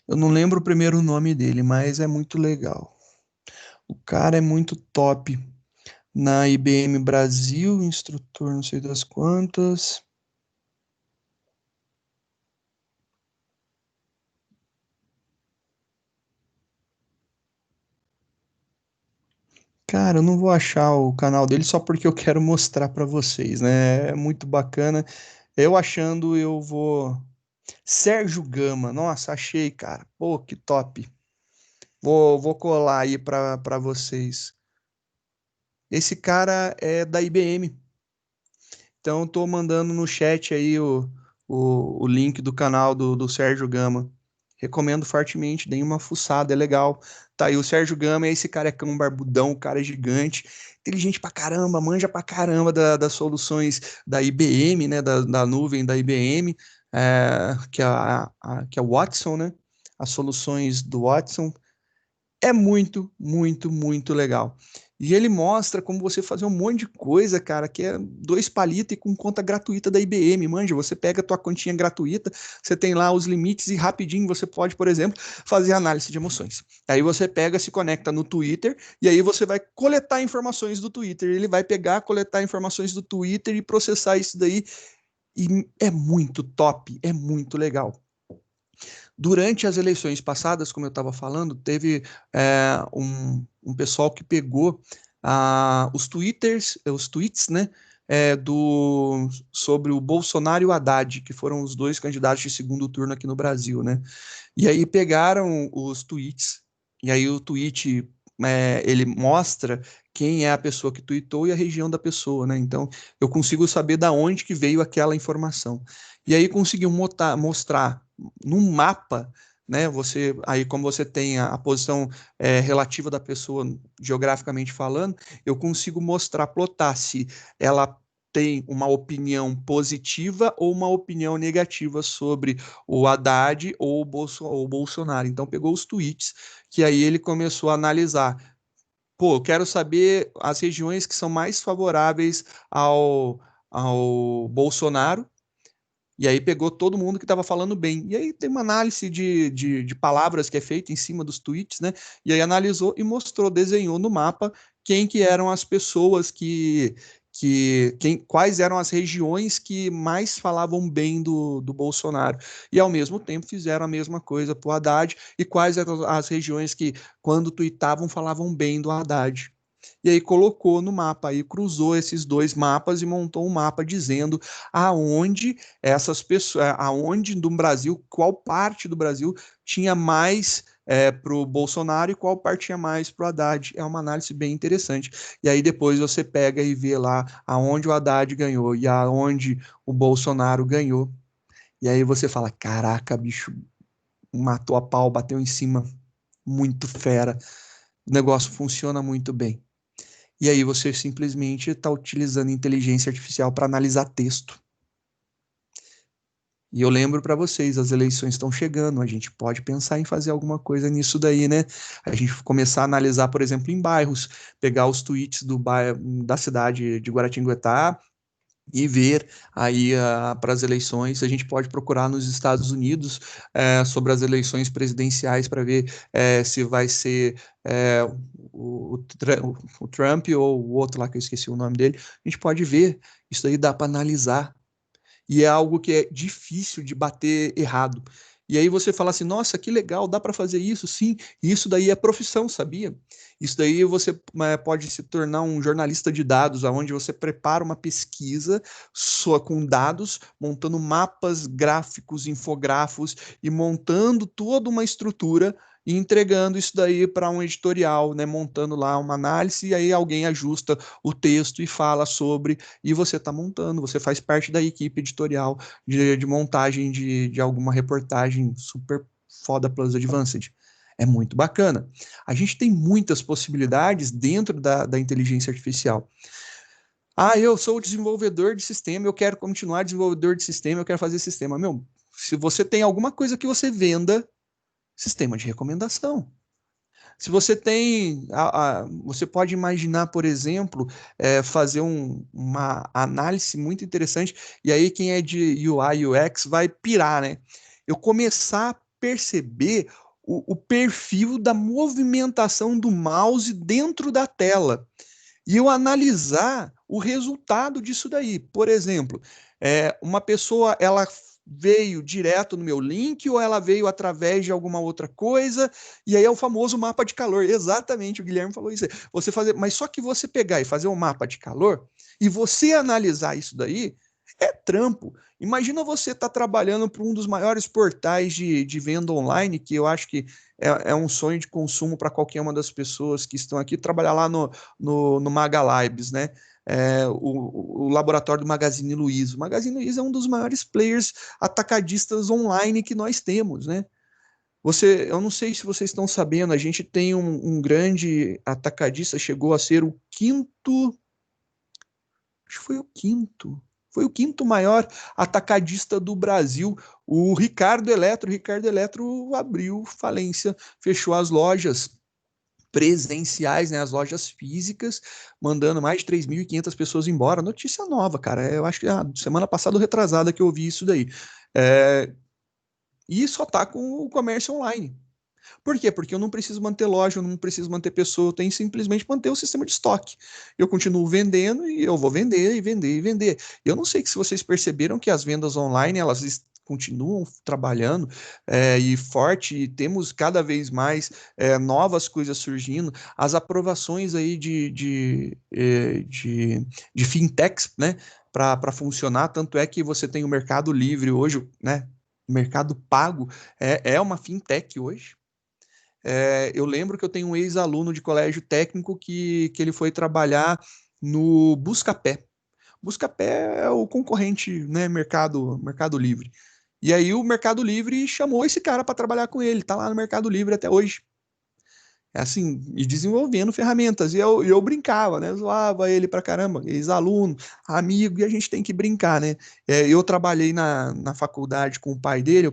Eu não lembro o primeiro nome dele, mas é muito legal. O cara é muito top. Na IBM Brasil, instrutor não sei das quantas. Cara, eu não vou achar o canal dele só porque eu quero mostrar para vocês, né? É muito bacana. Eu achando, eu vou. Sérgio Gama, nossa, achei, cara. Pô, que top. Vou colar aí para vocês. Esse cara é da IBM. Então, tô mandando no chat aí o link do canal do Sérgio Gama. Recomendo fortemente, deem uma fuçada, é legal. Tá aí, o Sérgio Gama é esse carecão barbudão, o cara é gigante, inteligente pra caramba, manja pra caramba das soluções da IBM, né, da nuvem da IBM, que é o Watson, né, as soluções do Watson. É muito legal. E ele mostra como você fazer um monte de coisa, cara, que é dois palitos e com conta gratuita da IBM, manja. Você pega a tua continha gratuita, você tem lá os limites e rapidinho você pode, por exemplo, fazer análise de emoções. Aí você pega, se conecta no Twitter e aí você vai coletar informações do Twitter. Ele vai pegar, coletar informações do Twitter e processar isso daí. E é muito top, é muito legal. Durante as eleições passadas, como eu estava falando, teve um pessoal que pegou os tweets, né, sobre o Bolsonaro e o Haddad, que foram os dois candidatos de segundo turno aqui no Brasil, né? E aí pegaram os tweets, e aí o tweet ele mostra quem é a pessoa que tweetou e a região da pessoa, né? Então eu consigo saber da onde que veio aquela informação. E aí conseguiu mostrar num mapa, né? Você aí como você tem a posição relativa da pessoa geograficamente falando, eu consigo mostrar, plotar se ela tem uma opinião positiva ou uma opinião negativa sobre o Haddad ou o Bolsonaro. Então pegou os tweets que aí ele começou a analisar. Pô, eu quero saber as regiões que são mais favoráveis ao Bolsonaro, e aí pegou todo mundo que estava falando bem. E aí tem uma análise de palavras que é feita em cima dos tweets, né? E aí analisou e mostrou, desenhou no mapa quem que eram as pessoas quais eram as regiões que mais falavam bem do Bolsonaro. E ao mesmo tempo fizeram a mesma coisa para o Haddad, e quais eram as regiões que, quando tuitavam, falavam bem do Haddad. E aí colocou no mapa, aí cruzou esses dois mapas e montou um mapa dizendo aonde essas pessoas, aonde no Brasil, qual parte do Brasil tinha mais para o Bolsonaro e qual parte tinha mais para o Haddad. É uma análise bem interessante. E aí depois você pega e vê lá aonde o Haddad ganhou e aonde o Bolsonaro ganhou. E aí você fala: caraca, bicho, matou a pau, bateu em cima, muito fera. O negócio funciona muito bem. E aí você simplesmente está utilizando inteligência artificial para analisar texto. E eu lembro para vocês, as eleições estão chegando, a gente pode pensar em fazer alguma coisa nisso daí, né? A gente começar a analisar, por exemplo, em bairros, pegar os tweets do bairro, da cidade de Guaratinguetá e ver aí para as eleições. A gente pode procurar nos Estados Unidos sobre as eleições presidenciais para ver se vai ser o Trump ou o outro lá que eu esqueci o nome dele. A gente pode ver, isso aí dá para analisar e é algo que é difícil de bater errado. E aí você fala assim, nossa, que legal, dá para fazer isso? Sim, isso daí é profissão, sabia? Isso daí você pode se tornar um jornalista de dados, onde você prepara uma pesquisa só com dados, montando mapas, gráficos, infográficos e montando toda uma estrutura e entregando isso daí para um editorial, né, montando lá uma análise, e aí alguém ajusta o texto e fala sobre, e você está montando, você faz parte da equipe editorial de montagem de alguma reportagem super foda Plus Advanced. É muito bacana. A gente tem muitas possibilidades dentro da inteligência artificial. Ah, eu sou desenvolvedor de sistema, eu quero continuar desenvolvedor de sistema, eu quero fazer sistema. Meu, se você tem alguma coisa que você venda, sistema de recomendação. Se você tem, você pode imaginar, por exemplo, fazer uma análise muito interessante, e aí quem é de UI e UX vai pirar, né? Eu começar a perceber o perfil da movimentação do mouse dentro da tela e eu analisar o resultado disso daí. Por exemplo, uma pessoa ela veio direto no meu link ou ela veio através de alguma outra coisa, e aí é o famoso mapa de calor. Exatamente, o Guilherme falou isso. Você fazer, mas só que você pegar e fazer um mapa de calor e você analisar isso daí é trampo. Imagina você estar trabalhando para um dos maiores portais de venda online, que eu acho que é um sonho de consumo para qualquer uma das pessoas que estão aqui, trabalhar lá no Magalibes, né? O laboratório do Magazine Luiza. O Magazine Luiza é um dos maiores players atacadistas online que nós temos, né? Eu não sei se vocês estão sabendo, a gente tem um grande atacadista, chegou a ser o quinto, acho que foi o quinto maior atacadista do Brasil, o Ricardo Eletro. O Ricardo Eletro abriu falência, fechou as lojas presenciais, né, as lojas físicas, mandando mais de 3.500 pessoas embora. Notícia nova, cara. Eu acho que semana passada ou retrasada que eu vi isso daí. E só tá com o comércio online. Por quê? Porque eu não preciso manter loja, eu não preciso manter pessoa, eu tenho simplesmente manter o sistema de estoque. Eu continuo vendendo e eu vou vender e vender e vender. Eu não sei se vocês perceberam que as vendas online, elas continuam trabalhando e forte, e temos cada vez mais novas coisas surgindo, as aprovações aí de fintechs, né, para funcionar, tanto é que você tem o Mercado Livre hoje, né, o Mercado Pago é uma fintech hoje. Eu lembro que eu tenho um ex-aluno de colégio técnico que ele foi trabalhar no Buscapé. Buscapé é o concorrente, né, Mercado Livre. E aí o Mercado Livre chamou esse cara para trabalhar com ele, tá lá no Mercado Livre até hoje. É assim, e desenvolvendo ferramentas. E eu brincava, né? Zoava ele pra caramba, ex-aluno, amigo, e a gente tem que brincar, né? Eu trabalhei na faculdade com o pai dele,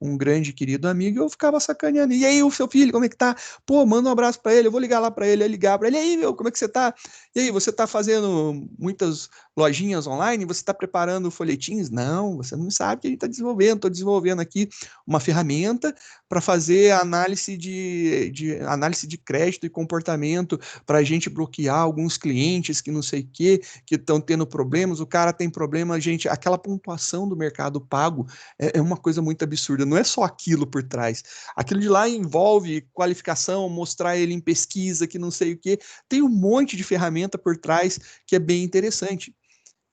um grande querido amigo, e eu ficava sacaneando. E aí, o seu filho, como é que tá? Pô, manda um abraço pra ele, eu vou ligar lá pra ele, eu ligar pra ele. E aí, meu, como é que você tá? E aí, você tá fazendo muitas lojinhas online? Você tá preparando folhetins? Não, você não sabe que a gente tá desenvolvendo. Tô desenvolvendo aqui uma ferramenta para fazer análise de crédito e comportamento, para a gente bloquear alguns clientes que não sei o que estão tendo problemas, o cara tem problema, gente, aquela pontuação do Mercado Pago é uma coisa muito absurda, não é só aquilo por trás, aquilo de lá envolve qualificação, mostrar ele em pesquisa, que não sei o que, tem um monte de ferramenta por trás que é bem interessante,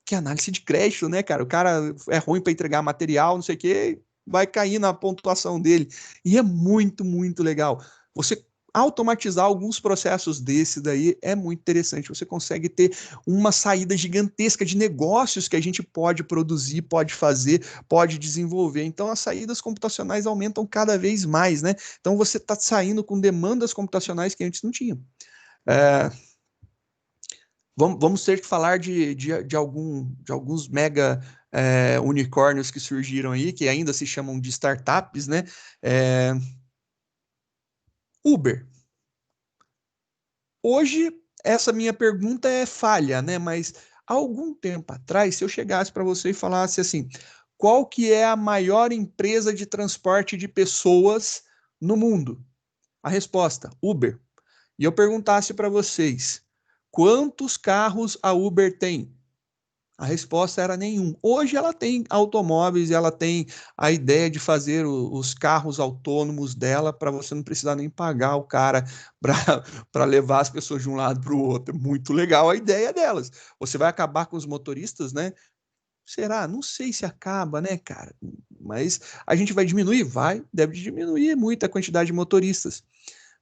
que é análise de crédito, né, cara? O cara é ruim para entregar material, não sei o quê, vai cair na pontuação dele. E é muito, muito legal. Você automatizar alguns processos desse daí é muito interessante. Você consegue ter uma saída gigantesca de negócios que a gente pode produzir, pode fazer, pode desenvolver. Então as saídas computacionais aumentam cada vez mais, né? Então você está saindo com demandas computacionais que antes não tinha. É, vamos ter que falar de alguns mega unicórnios que surgiram aí, que ainda se chamam de startups, né? É, Uber. Hoje, essa minha pergunta é falha, né? Mas há algum tempo atrás, se eu chegasse para você e falasse assim, qual que é a maior empresa de transporte de pessoas no mundo? A resposta, Uber. E eu perguntasse para vocês, quantos carros a Uber tem? A resposta era nenhum. Hoje ela tem automóveis, ela tem a ideia de fazer os carros autônomos dela para você não precisar nem pagar o cara para levar as pessoas de um lado para o outro. Muito legal a ideia delas. Você vai acabar com os motoristas, né? Será? Não sei se acaba, né, cara? Mas a gente vai diminuir? Vai, deve diminuir muito a quantidade de motoristas.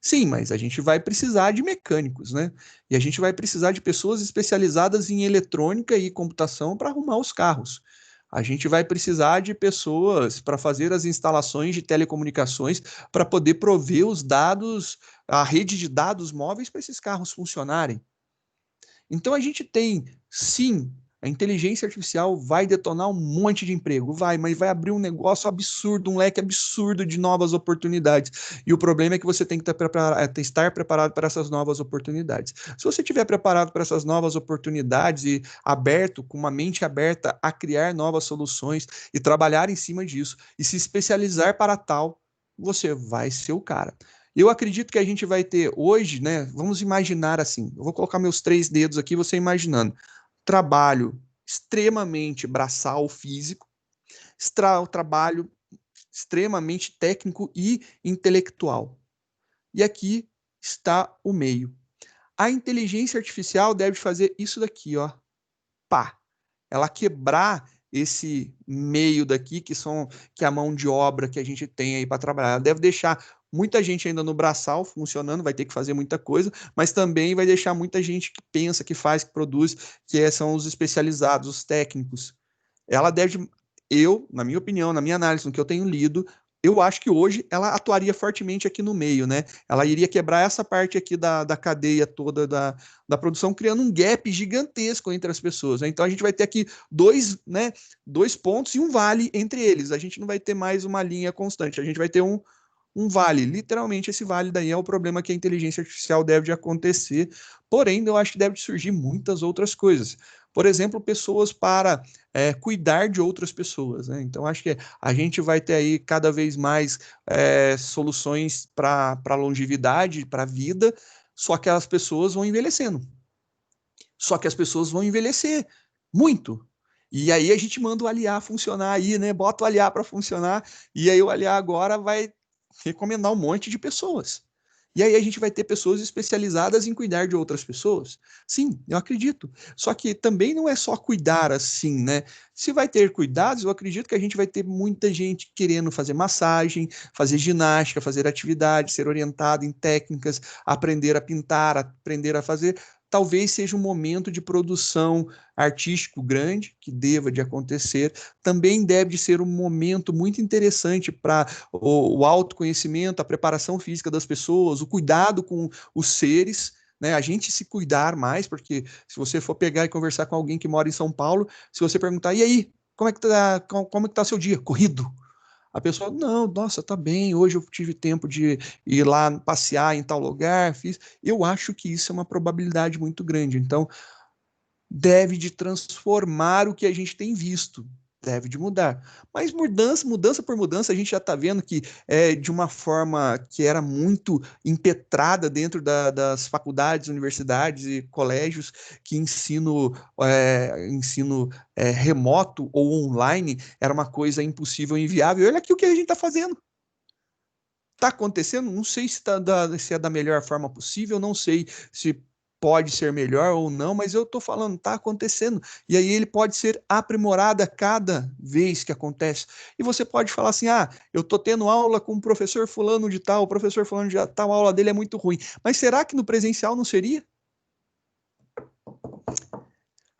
Sim, mas a gente vai precisar de mecânicos, né? E a gente vai precisar de pessoas especializadas em eletrônica e computação para arrumar os carros. A gente vai precisar de pessoas para fazer as instalações de telecomunicações para poder prover os dados, a rede de dados móveis para esses carros funcionarem. Então a gente tem, sim, a inteligência artificial vai detonar um monte de emprego, vai, mas vai abrir um negócio absurdo, um leque absurdo de novas oportunidades. E o problema é que você tem que estar preparado para essas novas oportunidades. Se você estiver preparado para essas novas oportunidades e aberto, com uma mente aberta a criar novas soluções e trabalhar em cima disso e se especializar para tal, você vai ser o cara. Eu acredito que a gente vai ter hoje, né? Vamos imaginar assim. Eu vou colocar meus 3 dedos aqui, você imaginando. Trabalho extremamente braçal, físico, trabalho extremamente técnico e intelectual. E aqui está o meio. A inteligência artificial deve fazer isso daqui, ó. Pá. Ela quebrar esse meio daqui, que é a mão de obra que a gente tem aí para trabalhar. Ela deve deixar muita gente ainda no braçal funcionando, vai ter que fazer muita coisa, mas também vai deixar muita gente que pensa, que faz, que produz, são os especializados, os técnicos. Ela deve, na minha opinião, na minha análise, no que eu tenho lido, eu acho que hoje ela atuaria fortemente aqui no meio, né? Ela iria quebrar essa parte aqui da cadeia toda da produção, criando um gap gigantesco entre as pessoas, né? Então a gente vai ter aqui dois pontos e um vale entre eles. A gente não vai ter mais uma linha constante, a gente vai ter um vale. Literalmente, esse vale daí é o problema que a inteligência artificial deve de acontecer. Porém, eu acho que deve surgir muitas outras coisas. Por exemplo, pessoas para cuidar de outras pessoas, né? Então, acho que a gente vai ter aí cada vez mais soluções para longevidade, para a vida, só que as pessoas vão envelhecendo. Só que as pessoas vão envelhecer muito. E aí a gente manda o aliar funcionar aí, né? Bota o aliar para funcionar, e aí o aliar agora vai recomendar um monte de pessoas. E aí a gente vai ter pessoas especializadas em cuidar de outras pessoas. Sim, eu acredito. Só que também não é só cuidar assim, né? Se vai ter cuidados, eu acredito que a gente vai ter muita gente querendo fazer massagem, fazer ginástica, fazer atividade, ser orientado em técnicas, aprender a pintar, aprender a fazer. Talvez seja um momento de produção artístico grande que deva de acontecer. Também deve de ser um momento muito interessante para o autoconhecimento, a preparação física das pessoas, o cuidado com os seres, né? A gente se cuidar mais, porque se você for pegar e conversar com alguém que mora em São Paulo, se você perguntar, e aí, como é que tá seu dia? Corrido. A pessoa, não, nossa, tá bem, hoje eu tive tempo de ir lá passear em tal lugar, fiz. Eu acho que isso é uma probabilidade muito grande. Então, deve de transformar o que a gente tem visto, deve de mudar. Mas mudança por mudança, a gente já está vendo que é de uma forma que era muito impetrada dentro das faculdades, universidades e colégios, que ensino remoto ou online era uma coisa impossível, inviável. Olha aqui o que a gente está fazendo. Está acontecendo? Não sei se é da melhor forma possível, não sei se pode ser melhor ou não, mas eu estou falando, está acontecendo. E aí ele pode ser aprimorado a cada vez que acontece. E você pode falar assim: ah, eu estou tendo aula com o professor fulano de tal, o professor fulano de tal, a aula dele é muito ruim. Mas será que no presencial não seria?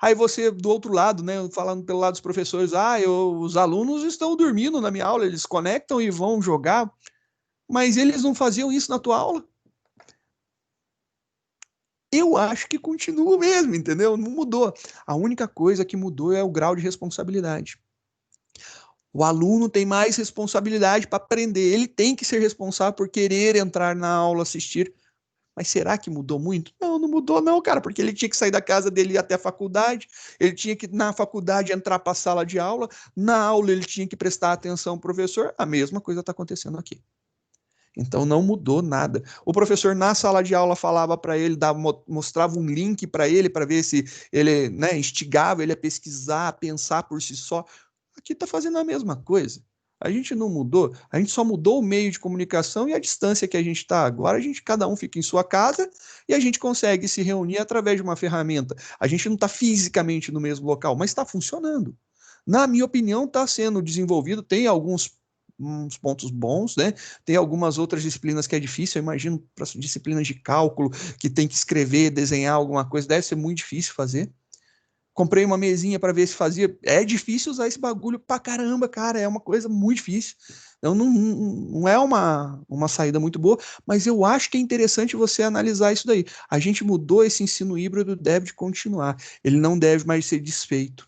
Aí você, do outro lado, né, falando pelo lado dos professores, os alunos estão dormindo na minha aula, eles conectam e vão jogar, mas eles não faziam isso na tua aula. Eu acho que continua mesmo, entendeu? Não mudou. A única coisa que mudou é o grau de responsabilidade. O aluno tem mais responsabilidade para aprender. Ele tem que ser responsável por querer entrar na aula, assistir. Mas será que mudou muito? Não, não mudou não, cara, porque ele tinha que sair da casa dele e ir até a faculdade, ele tinha que, na faculdade, entrar para a sala de aula, na aula ele tinha que prestar atenção ao professor, a mesma coisa está acontecendo aqui. Então não mudou nada. O professor na sala de aula falava para ele, mostrava um link para ele, para ver se ele, né, instigava ele a pesquisar, a pensar por si só. Aqui está fazendo a mesma coisa. A gente não mudou, a gente só mudou o meio de comunicação e a distância que a gente está. Agora a gente, cada um fica em sua casa e a gente consegue se reunir através de uma ferramenta. A gente não está fisicamente no mesmo local, mas está funcionando. Na minha opinião, está sendo desenvolvido, tem alguns uns pontos bons, né? Tem algumas outras disciplinas que é difícil, eu imagino para disciplinas de cálculo, que tem que escrever, desenhar alguma coisa, deve ser muito difícil fazer. Comprei uma mesinha para ver se fazia. É difícil usar esse bagulho pra caramba, cara. É uma coisa muito difícil. Então, não é uma saída muito boa, mas eu acho que é interessante você analisar isso daí. A gente mudou esse ensino híbrido, deve continuar. Ele não deve mais ser desfeito.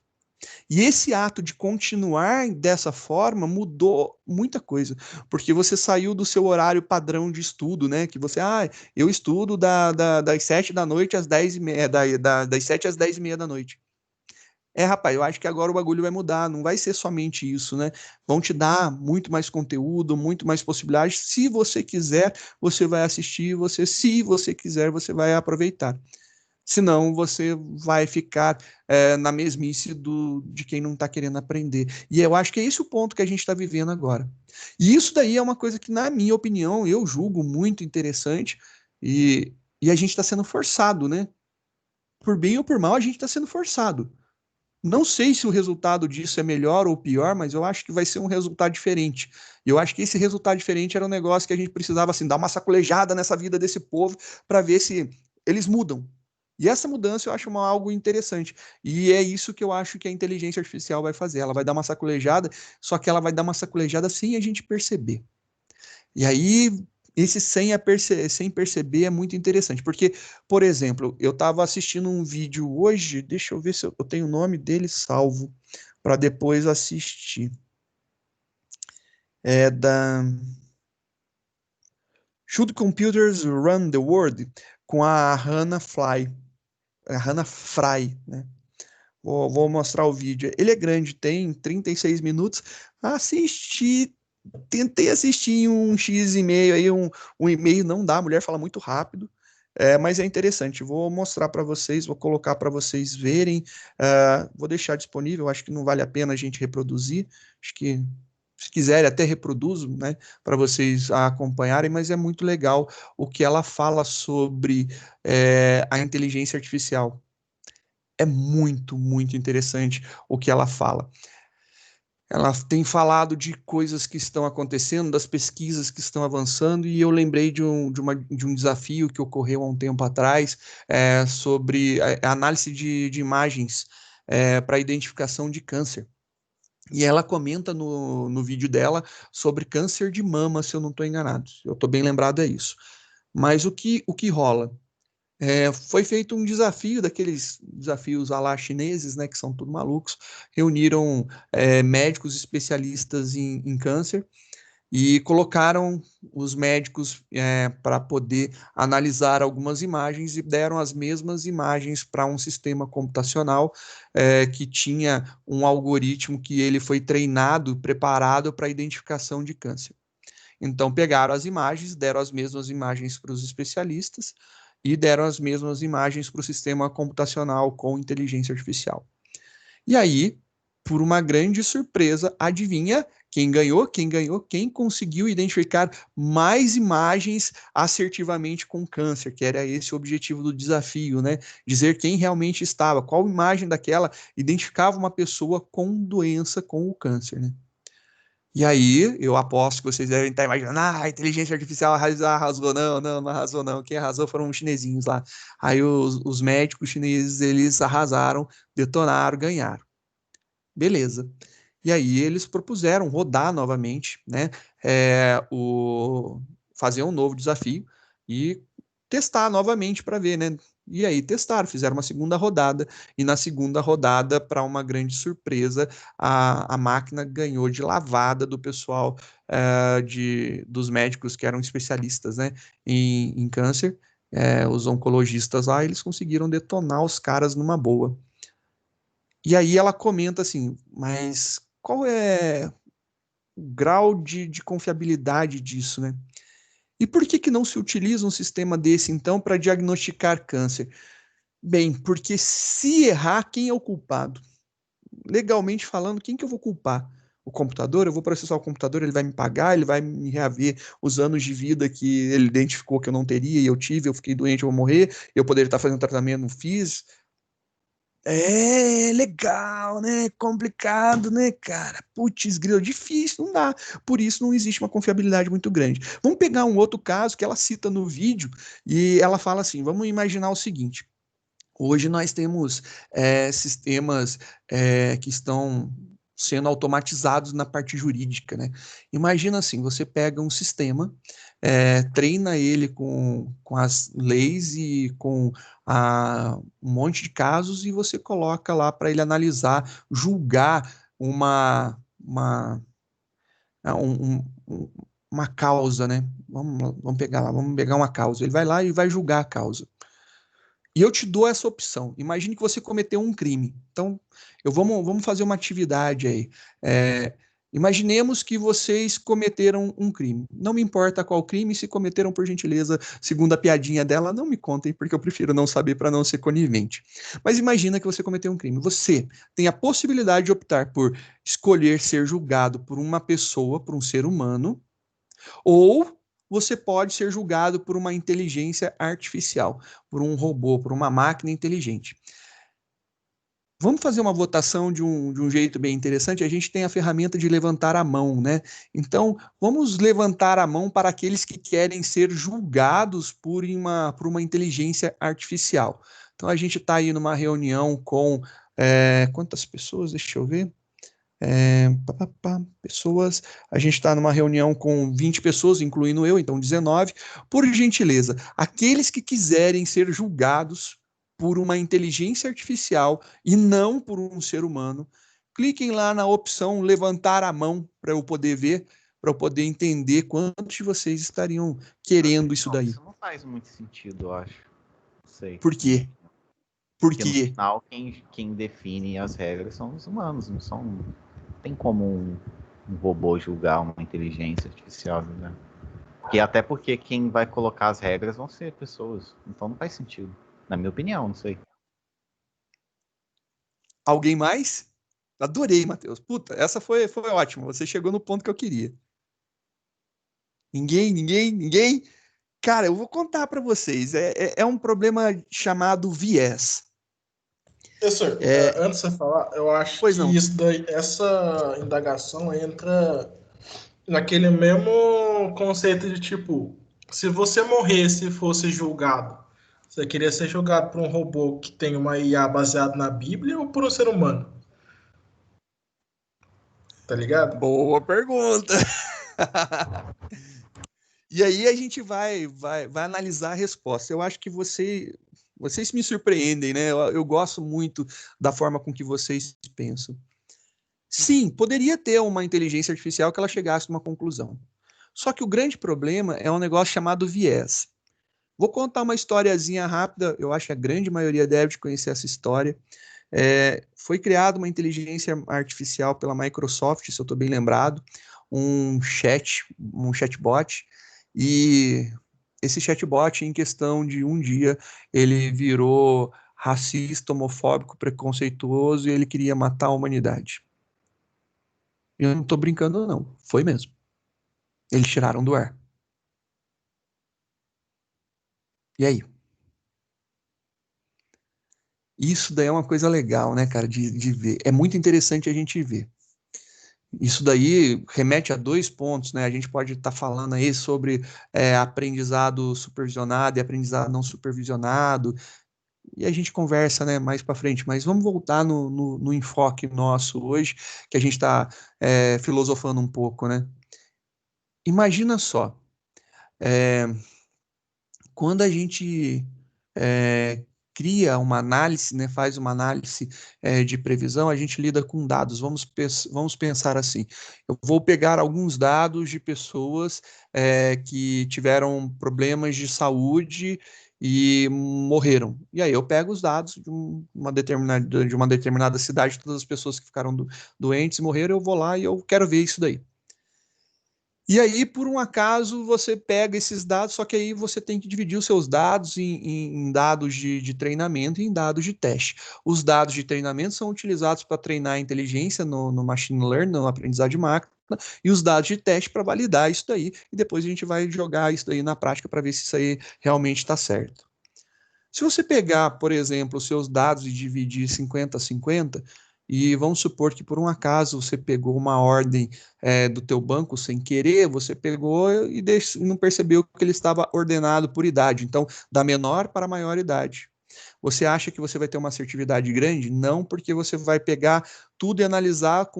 E esse ato de continuar dessa forma mudou muita coisa, porque você saiu do seu horário padrão de estudo, né? Que você, eu estudo das 7 da noite às 10h30, das 7 às 10h30 da noite. Rapaz, eu acho que agora o bagulho vai mudar, não vai ser somente isso, né? Vão te dar muito mais conteúdo, muito mais possibilidades. Se você quiser, você vai assistir, se você quiser, você vai aproveitar. Senão você vai ficar na mesmice de quem não está querendo aprender. E eu acho que é esse o ponto que a gente está vivendo agora. E isso daí é uma coisa que, na minha opinião, eu julgo muito interessante e a gente está sendo forçado, né? Por bem ou por mal, a gente está sendo forçado. Não sei se o resultado disso é melhor ou pior, mas eu acho que vai ser um resultado diferente. E eu acho que esse resultado diferente era um negócio que a gente precisava assim, dar uma sacolejada nessa vida desse povo para ver se eles mudam. E essa mudança eu acho algo interessante. E é isso que eu acho que a inteligência artificial vai fazer. Ela vai dar uma sacolejada, só que ela vai dar uma sacolejada sem a gente perceber. E aí, esse sem perceber é muito interessante, porque, por exemplo, eu estava assistindo um vídeo hoje, deixa eu ver se eu tenho o nome dele salvo, para depois assistir. É da Should Computers Run the World? Com a Hannah Fry, né? Vou mostrar o vídeo. Ele é grande, tem 36 minutos. Assisti Tentei assistir em um X e meio aí, um e-mail não dá, a mulher fala muito rápido, mas é interessante. Vou mostrar para vocês, vou colocar para vocês verem, vou deixar disponível, acho que não vale a pena a gente reproduzir, acho que se quiserem até reproduzo, né, para vocês acompanharem, mas é muito legal o que ela fala sobre a inteligência artificial. É muito, muito interessante o que ela fala. Ela tem falado de coisas que estão acontecendo, das pesquisas que estão avançando, e eu lembrei de um desafio que ocorreu há um tempo atrás sobre a análise de imagens para identificação de câncer. E ela comenta no vídeo dela sobre câncer de mama, se eu não estou enganado. Eu estou bem lembrado, é isso. Mas o que rola? Foi feito um desafio, daqueles desafios à la chineses, né, que são tudo malucos, reuniram médicos especialistas em câncer e colocaram os médicos para poder analisar algumas imagens e deram as mesmas imagens para um sistema computacional que tinha um algoritmo que ele foi treinado, preparado para identificação de câncer. Então, pegaram as imagens, deram as mesmas imagens para os especialistas e deram as mesmas imagens para o sistema computacional com inteligência artificial. E aí, por uma grande surpresa, adivinha quem ganhou? Quem ganhou? Quem conseguiu identificar mais imagens assertivamente com câncer, que era esse o objetivo do desafio, né? Dizer quem realmente estava, qual imagem daquela identificava uma pessoa com doença com o câncer, né? E aí, eu aposto que vocês devem estar imaginando, a inteligência artificial arrasou. Não, não, não arrasou, não. Quem arrasou foram os chinesinhos lá. Aí os médicos chineses, eles arrasaram, detonaram, ganharam. Beleza. E aí eles propuseram rodar novamente, né? Fazer um novo desafio e testar novamente para ver, né? E aí testaram, fizeram uma segunda rodada, e na segunda rodada, para uma grande surpresa, a máquina ganhou de lavada do pessoal, dos médicos que eram especialistas, né, em câncer. Os oncologistas lá, eles conseguiram detonar os caras numa boa. E aí ela comenta assim, mas qual é o grau de confiabilidade disso, né? E por que não se utiliza um sistema desse, então, para diagnosticar câncer? Bem, porque se errar, quem é o culpado? Legalmente falando, quem que eu vou culpar? O computador? Eu vou processar o computador, ele vai me pagar, ele vai me reaver os anos de vida que ele identificou que eu não teria e eu tive, eu fiquei doente, eu vou morrer, eu poderia estar fazendo tratamento, não fiz. É legal, né? Complicado, né, cara? Putz, grilo, difícil, não dá. Por isso não existe uma confiabilidade muito grande. Vamos pegar um outro caso que ela cita no vídeo e ela fala assim: vamos imaginar o seguinte. Hoje nós temos sistemas que estão sendo automatizados na parte jurídica, né? Imagina assim, você pega um sistema, treina ele com as leis e com um monte de casos e você coloca lá para ele analisar, julgar uma, uma causa, né? Vamos pegar lá, vamos pegar uma causa. Ele vai lá e vai julgar a causa. E eu te dou essa opção. Imagine que você cometeu um crime. Então, vamos fazer uma atividade aí. Imaginemos que vocês cometeram um crime. Não me importa qual crime, se cometeram, por gentileza, segundo a piadinha dela, não me contem, porque eu prefiro não saber para não ser conivente. Mas imagina que você cometeu um crime. Você tem a possibilidade de optar por escolher ser julgado por uma pessoa, por um ser humano, ou você pode ser julgado por uma inteligência artificial, por um robô, por uma máquina inteligente. Vamos fazer uma votação de um jeito bem interessante. A gente tem a ferramenta de levantar a mão, né? Então, vamos levantar a mão para aqueles que querem ser julgados por uma inteligência artificial. Então, a gente está aí numa reunião com quantas pessoas? Deixa eu ver. Pessoas, a gente está numa reunião com 20 pessoas, incluindo eu, então 19. Por gentileza, aqueles que quiserem ser julgados por uma inteligência artificial e não por um ser humano, cliquem lá na opção levantar a mão para eu poder ver, para eu poder entender quantos de vocês estariam querendo isso Não, daí. isso não faz muito sentido, eu acho. Não sei. Por quê? Por Porque no quê? final, quem define as regras são os humanos, não são. Não tem como um robô julgar uma inteligência artificial, né? E até porque quem vai colocar as regras vão ser pessoas. Então não faz sentido. Na minha opinião, não sei. Alguém mais? Adorei, Matheus. Puta, essa foi ótima. Você chegou no ponto que eu queria. Ninguém, ninguém, ninguém. Cara, eu vou contar para vocês. É um problema chamado viés. Professor, É, antes de você falar, eu acho pois que não. isso daí, essa indagação entra naquele mesmo conceito de tipo, se você morresse e fosse julgado, você queria ser julgado por um robô que tem uma IA baseada na Bíblia ou por um ser humano? Tá ligado? Boa pergunta. E aí a gente vai analisar a resposta. Eu acho que vocês me surpreendem, né? Eu gosto muito da forma com que vocês pensam. Sim, poderia ter uma inteligência artificial que ela chegasse a uma conclusão. Só que o grande problema é um negócio chamado viés. Vou contar uma historiazinha rápida, eu acho que a grande maioria deve conhecer essa história. Foi criada uma inteligência artificial pela Microsoft, se eu estou bem lembrado, um chatbot, e esse chatbot, em questão de um dia, ele virou racista, homofóbico, preconceituoso e ele queria matar a humanidade. Eu não estou brincando, não. Foi mesmo. Eles tiraram do ar. E aí? Isso daí é uma coisa legal, né, cara, de ver. É muito interessante a gente ver. Isso daí remete a dois pontos, né? A gente pode estar falando aí sobre aprendizado supervisionado e aprendizado não supervisionado, e a gente conversa, né, mais para frente. Mas vamos voltar no enfoque nosso hoje, que a gente está filosofando um pouco, né? Imagina só, é, quando a gente cria uma análise, né, faz uma análise de previsão, a gente lida com dados. Vamos pensar assim, eu vou pegar alguns dados de pessoas que tiveram problemas de saúde e morreram. E aí eu pego os dados de uma determinada cidade, todas as pessoas que ficaram doentes e morreram, eu vou lá e eu quero ver isso daí. E aí, por um acaso, você pega esses dados, só que aí você tem que dividir os seus dados em dados de treinamento e em dados de teste. Os dados de treinamento são utilizados para treinar a inteligência no machine learning, no aprendizado de máquina, e os dados de teste para validar isso daí, e depois a gente vai jogar isso daí na prática para ver se isso aí realmente está certo. Se você pegar, por exemplo, os seus dados e dividir 50 a 50, e vamos supor que por um acaso você pegou uma ordem do teu banco sem querer, você pegou e não percebeu que ele estava ordenado por idade, então da menor para a maior idade. Você acha que você vai ter uma assertividade grande? Não, porque você vai pegar tudo e analisar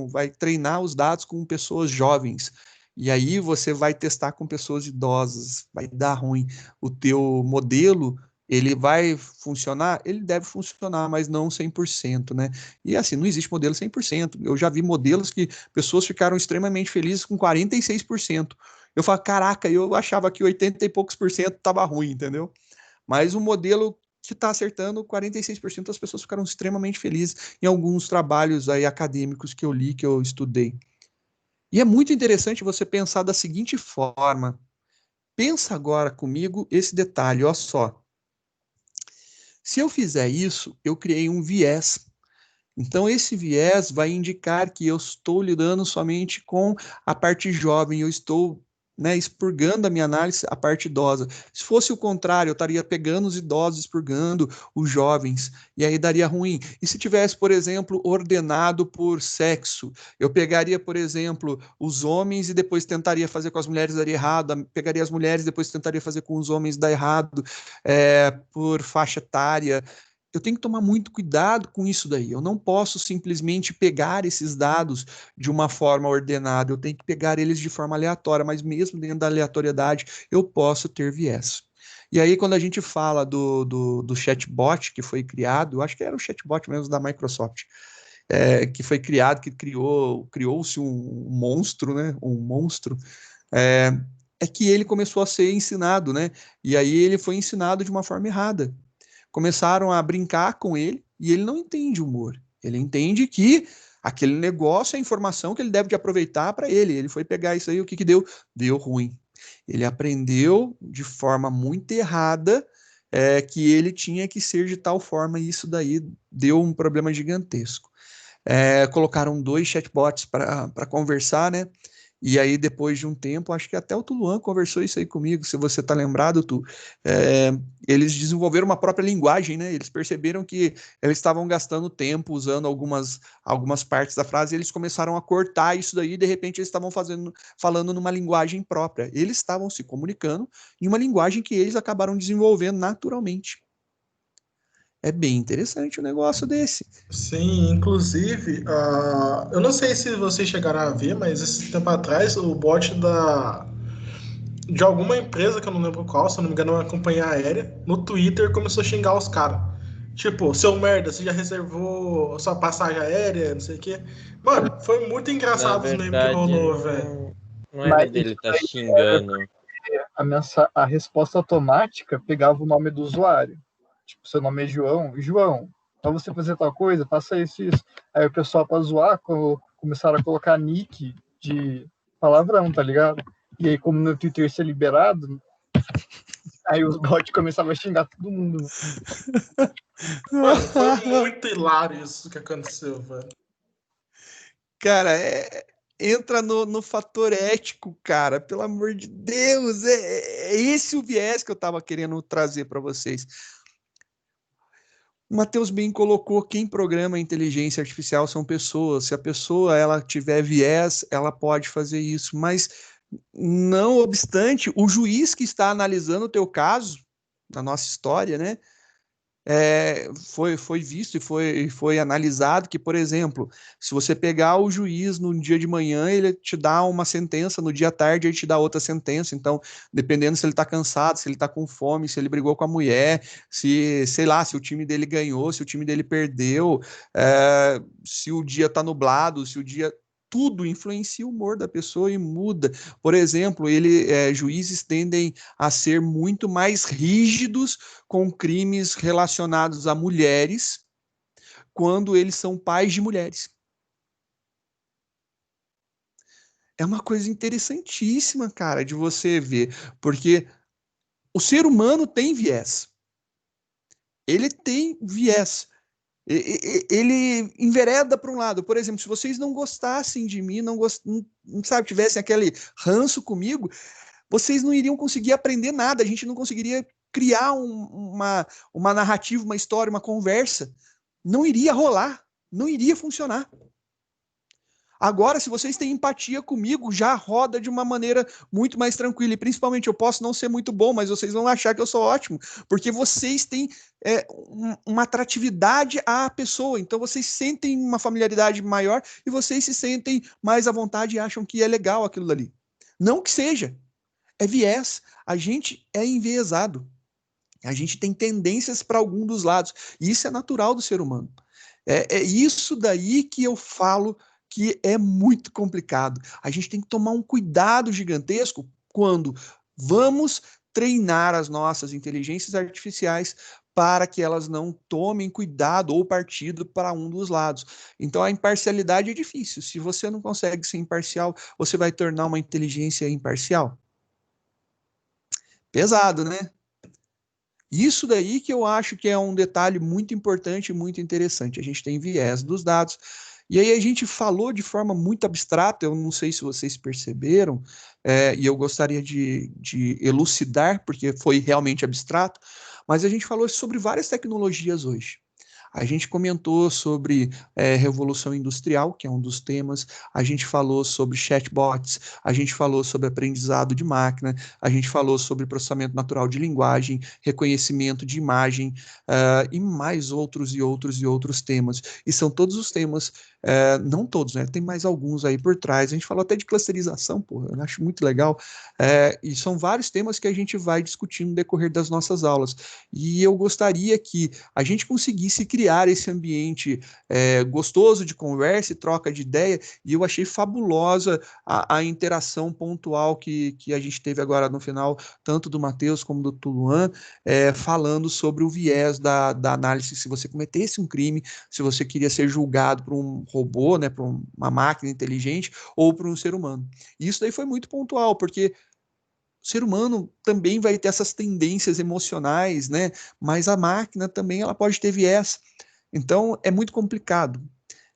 vai treinar os dados com pessoas jovens. E aí você vai testar com pessoas idosas, vai dar ruim. O teu modelo, ele vai funcionar? Ele deve funcionar, mas não 100%, né? E assim, não existe modelo 100%. Eu já vi modelos que pessoas ficaram extremamente felizes com 46%. Eu falo, caraca, eu achava que 80 e poucos por cento estava ruim, entendeu? Mas o modelo que está acertando, 46% das pessoas ficaram extremamente felizes em alguns trabalhos aí acadêmicos que eu li, que eu estudei. E é muito interessante você pensar da seguinte forma. Pensa agora comigo esse detalhe, ó só. Se eu fizer isso, eu criei um viés. Então, esse viés vai indicar que eu estou lidando somente com a parte jovem, eu estou, né, expurgando a minha análise a parte idosa. Se fosse o contrário, eu estaria pegando os idosos, expurgando os jovens, e aí daria ruim. E se tivesse, por exemplo, ordenado por sexo, eu pegaria, por exemplo, os homens e depois tentaria fazer com as mulheres, daria errado, pegaria as mulheres e depois tentaria fazer com os homens, dar errado, por faixa etária. Eu tenho que tomar muito cuidado com isso daí. Eu não posso simplesmente pegar esses dados de uma forma ordenada, eu tenho que pegar eles de forma aleatória, mas mesmo dentro da aleatoriedade, eu posso ter viés. E aí, quando a gente fala do chatbot que foi criado, eu acho que era o chatbot mesmo da Microsoft, que foi criado, que criou-se um monstro, né? Um monstro. É que ele começou a ser ensinado, né? E aí ele foi ensinado de uma forma errada. Começaram a brincar com ele e ele não entende humor. Ele entende que aquele negócio é a informação que ele deve de aproveitar para ele. Ele foi pegar isso aí, o que que deu? Deu ruim. Ele aprendeu de forma muito errada que ele tinha que ser de tal forma e isso daí deu um problema gigantesco. Colocaram 2 chatbots para conversar, né? E aí, depois de um tempo, acho que até o Tuluan conversou isso aí comigo, se você tá lembrado, Tu. Eles desenvolveram uma própria linguagem, né? Eles perceberam que eles estavam gastando tempo usando algumas partes da frase, e eles começaram a cortar isso daí, e de repente eles estavam falando numa linguagem própria. Eles estavam se comunicando em uma linguagem que eles acabaram desenvolvendo naturalmente. É bem interessante um negócio desse. Sim, inclusive, eu não sei se vocês chegaram a ver, mas esse tempo atrás o bot de alguma empresa, que eu não lembro qual, se eu não me engano, é uma companhia aérea, no Twitter começou a xingar os caras. Tipo, seu merda, você já reservou sua passagem aérea, não sei o quê. Mano, foi muito Na engraçado os memes que verdade, rolou, velho. não era Mas dele isso estar daí xingando. a resposta automática pegava o nome do usuário. Tipo, seu nome é João. João, pra você fazer tal coisa, faça isso e isso. Aí o pessoal, pra zoar, começaram a colocar nick de palavrão, tá ligado? E aí, como no Twitter isso é liberado, aí os bots começavam a xingar todo mundo. Mano, foi muito hilário isso que aconteceu, velho. Cara, entra no fator ético, cara. Pelo amor de Deus, é esse o viés que eu estava querendo trazer para vocês. O Matheus bem colocou, quem programa a inteligência artificial são pessoas. Se a pessoa ela tiver viés, ela pode fazer isso. Mas, não obstante, o juiz que está analisando o teu caso, na nossa história, né? foi visto e foi analisado que, por exemplo, se você pegar o juiz no dia de manhã, ele te dá uma sentença, no dia à tarde ele te dá outra sentença, então, dependendo se ele está cansado, se ele está com fome, se ele brigou com a mulher, se, sei lá, se o time dele ganhou, se o time dele perdeu, se o dia está nublado, se o dia... Tudo influencia o humor da pessoa e muda. Por exemplo, juízes tendem a ser muito mais rígidos com crimes relacionados a mulheres quando eles são pais de mulheres. É uma coisa interessantíssima, cara, de você ver, porque o ser humano tem viés. Ele tem viés. Ele envereda para um lado. Por exemplo, se vocês não gostassem de mim, não sabe, tivessem aquele ranço comigo, vocês não iriam conseguir aprender nada, a gente não conseguiria criar uma narrativa, uma história, uma conversa. Não iria rolar, não iria funcionar. Agora, se vocês têm empatia comigo, já roda de uma maneira muito mais tranquila. E principalmente, eu posso não ser muito bom, mas vocês vão achar que eu sou ótimo, porque vocês têm uma atratividade à pessoa. Então, vocês sentem uma familiaridade maior e vocês se sentem mais à vontade e acham que é legal aquilo dali. Não que seja. É viés. A gente é enviesado. A gente tem tendências para algum dos lados. E isso é natural do ser humano. É isso daí que eu falo que é muito complicado. A gente tem que tomar um cuidado gigantesco quando vamos treinar as nossas inteligências artificiais para que elas não tomem cuidado ou partido para um dos lados. Então a imparcialidade é difícil. Se você não consegue ser imparcial, você vai tornar uma inteligência imparcial. Pesado, né? Isso daí que eu acho que é um detalhe muito importante e muito interessante. A gente tem viés dos dados. E aí a gente falou de forma muito abstrata, eu não sei se vocês perceberam, e eu gostaria de elucidar, porque foi realmente abstrato, mas a gente falou sobre várias tecnologias hoje. A gente comentou sobre revolução industrial, que é um dos temas, a gente falou sobre chatbots, a gente falou sobre aprendizado de máquina, a gente falou sobre processamento natural de linguagem, reconhecimento de imagem, e mais outros e outros e outros temas. E são todos os temas, não todos, né? Tem mais alguns aí por trás. A gente falou até de clusterização, porra, eu acho muito legal. E são vários temas que a gente vai discutindo no decorrer das nossas aulas. E eu gostaria que a gente conseguisse criar esse ambiente gostoso de conversa e troca de ideia, e eu achei fabulosa a interação pontual que a gente teve agora no final, tanto do Matheus como do Tuluan, falando sobre o viés da análise, se você cometesse um crime, se você queria ser julgado por um robô, né, por uma máquina inteligente, ou por um ser humano. E isso daí foi muito pontual, porque o ser humano também vai ter essas tendências emocionais, né? Mas a máquina também ela pode ter viés. Então é muito complicado.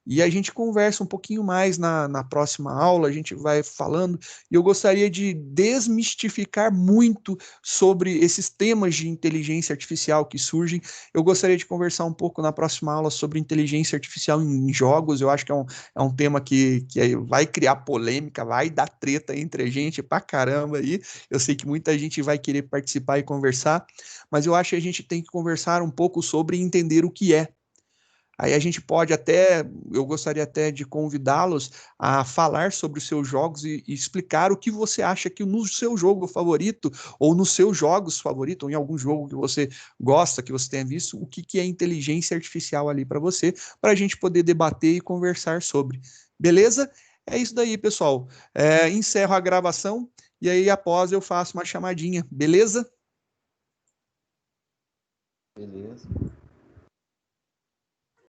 E a gente conversa um pouquinho mais na próxima aula, a gente vai falando, e eu gostaria de desmistificar muito sobre esses temas de inteligência artificial que surgem. Eu gostaria de conversar um pouco na próxima aula sobre inteligência artificial em jogos. Eu acho que é um tema que vai criar polêmica, vai dar treta entre a gente pra caramba aí. Eu sei que muita gente vai querer participar e conversar, mas eu acho que a gente tem que conversar um pouco sobre entender o que é. Aí a gente pode até, eu gostaria até de convidá-los a falar sobre os seus jogos e explicar o que você acha que no seu jogo favorito, ou nos seus jogos favoritos, ou em algum jogo que você gosta, que você tenha visto, o que é inteligência artificial ali para você, para a gente poder debater e conversar sobre. Beleza? É isso daí, pessoal. Encerro a gravação e aí após eu faço uma chamadinha, beleza? Beleza.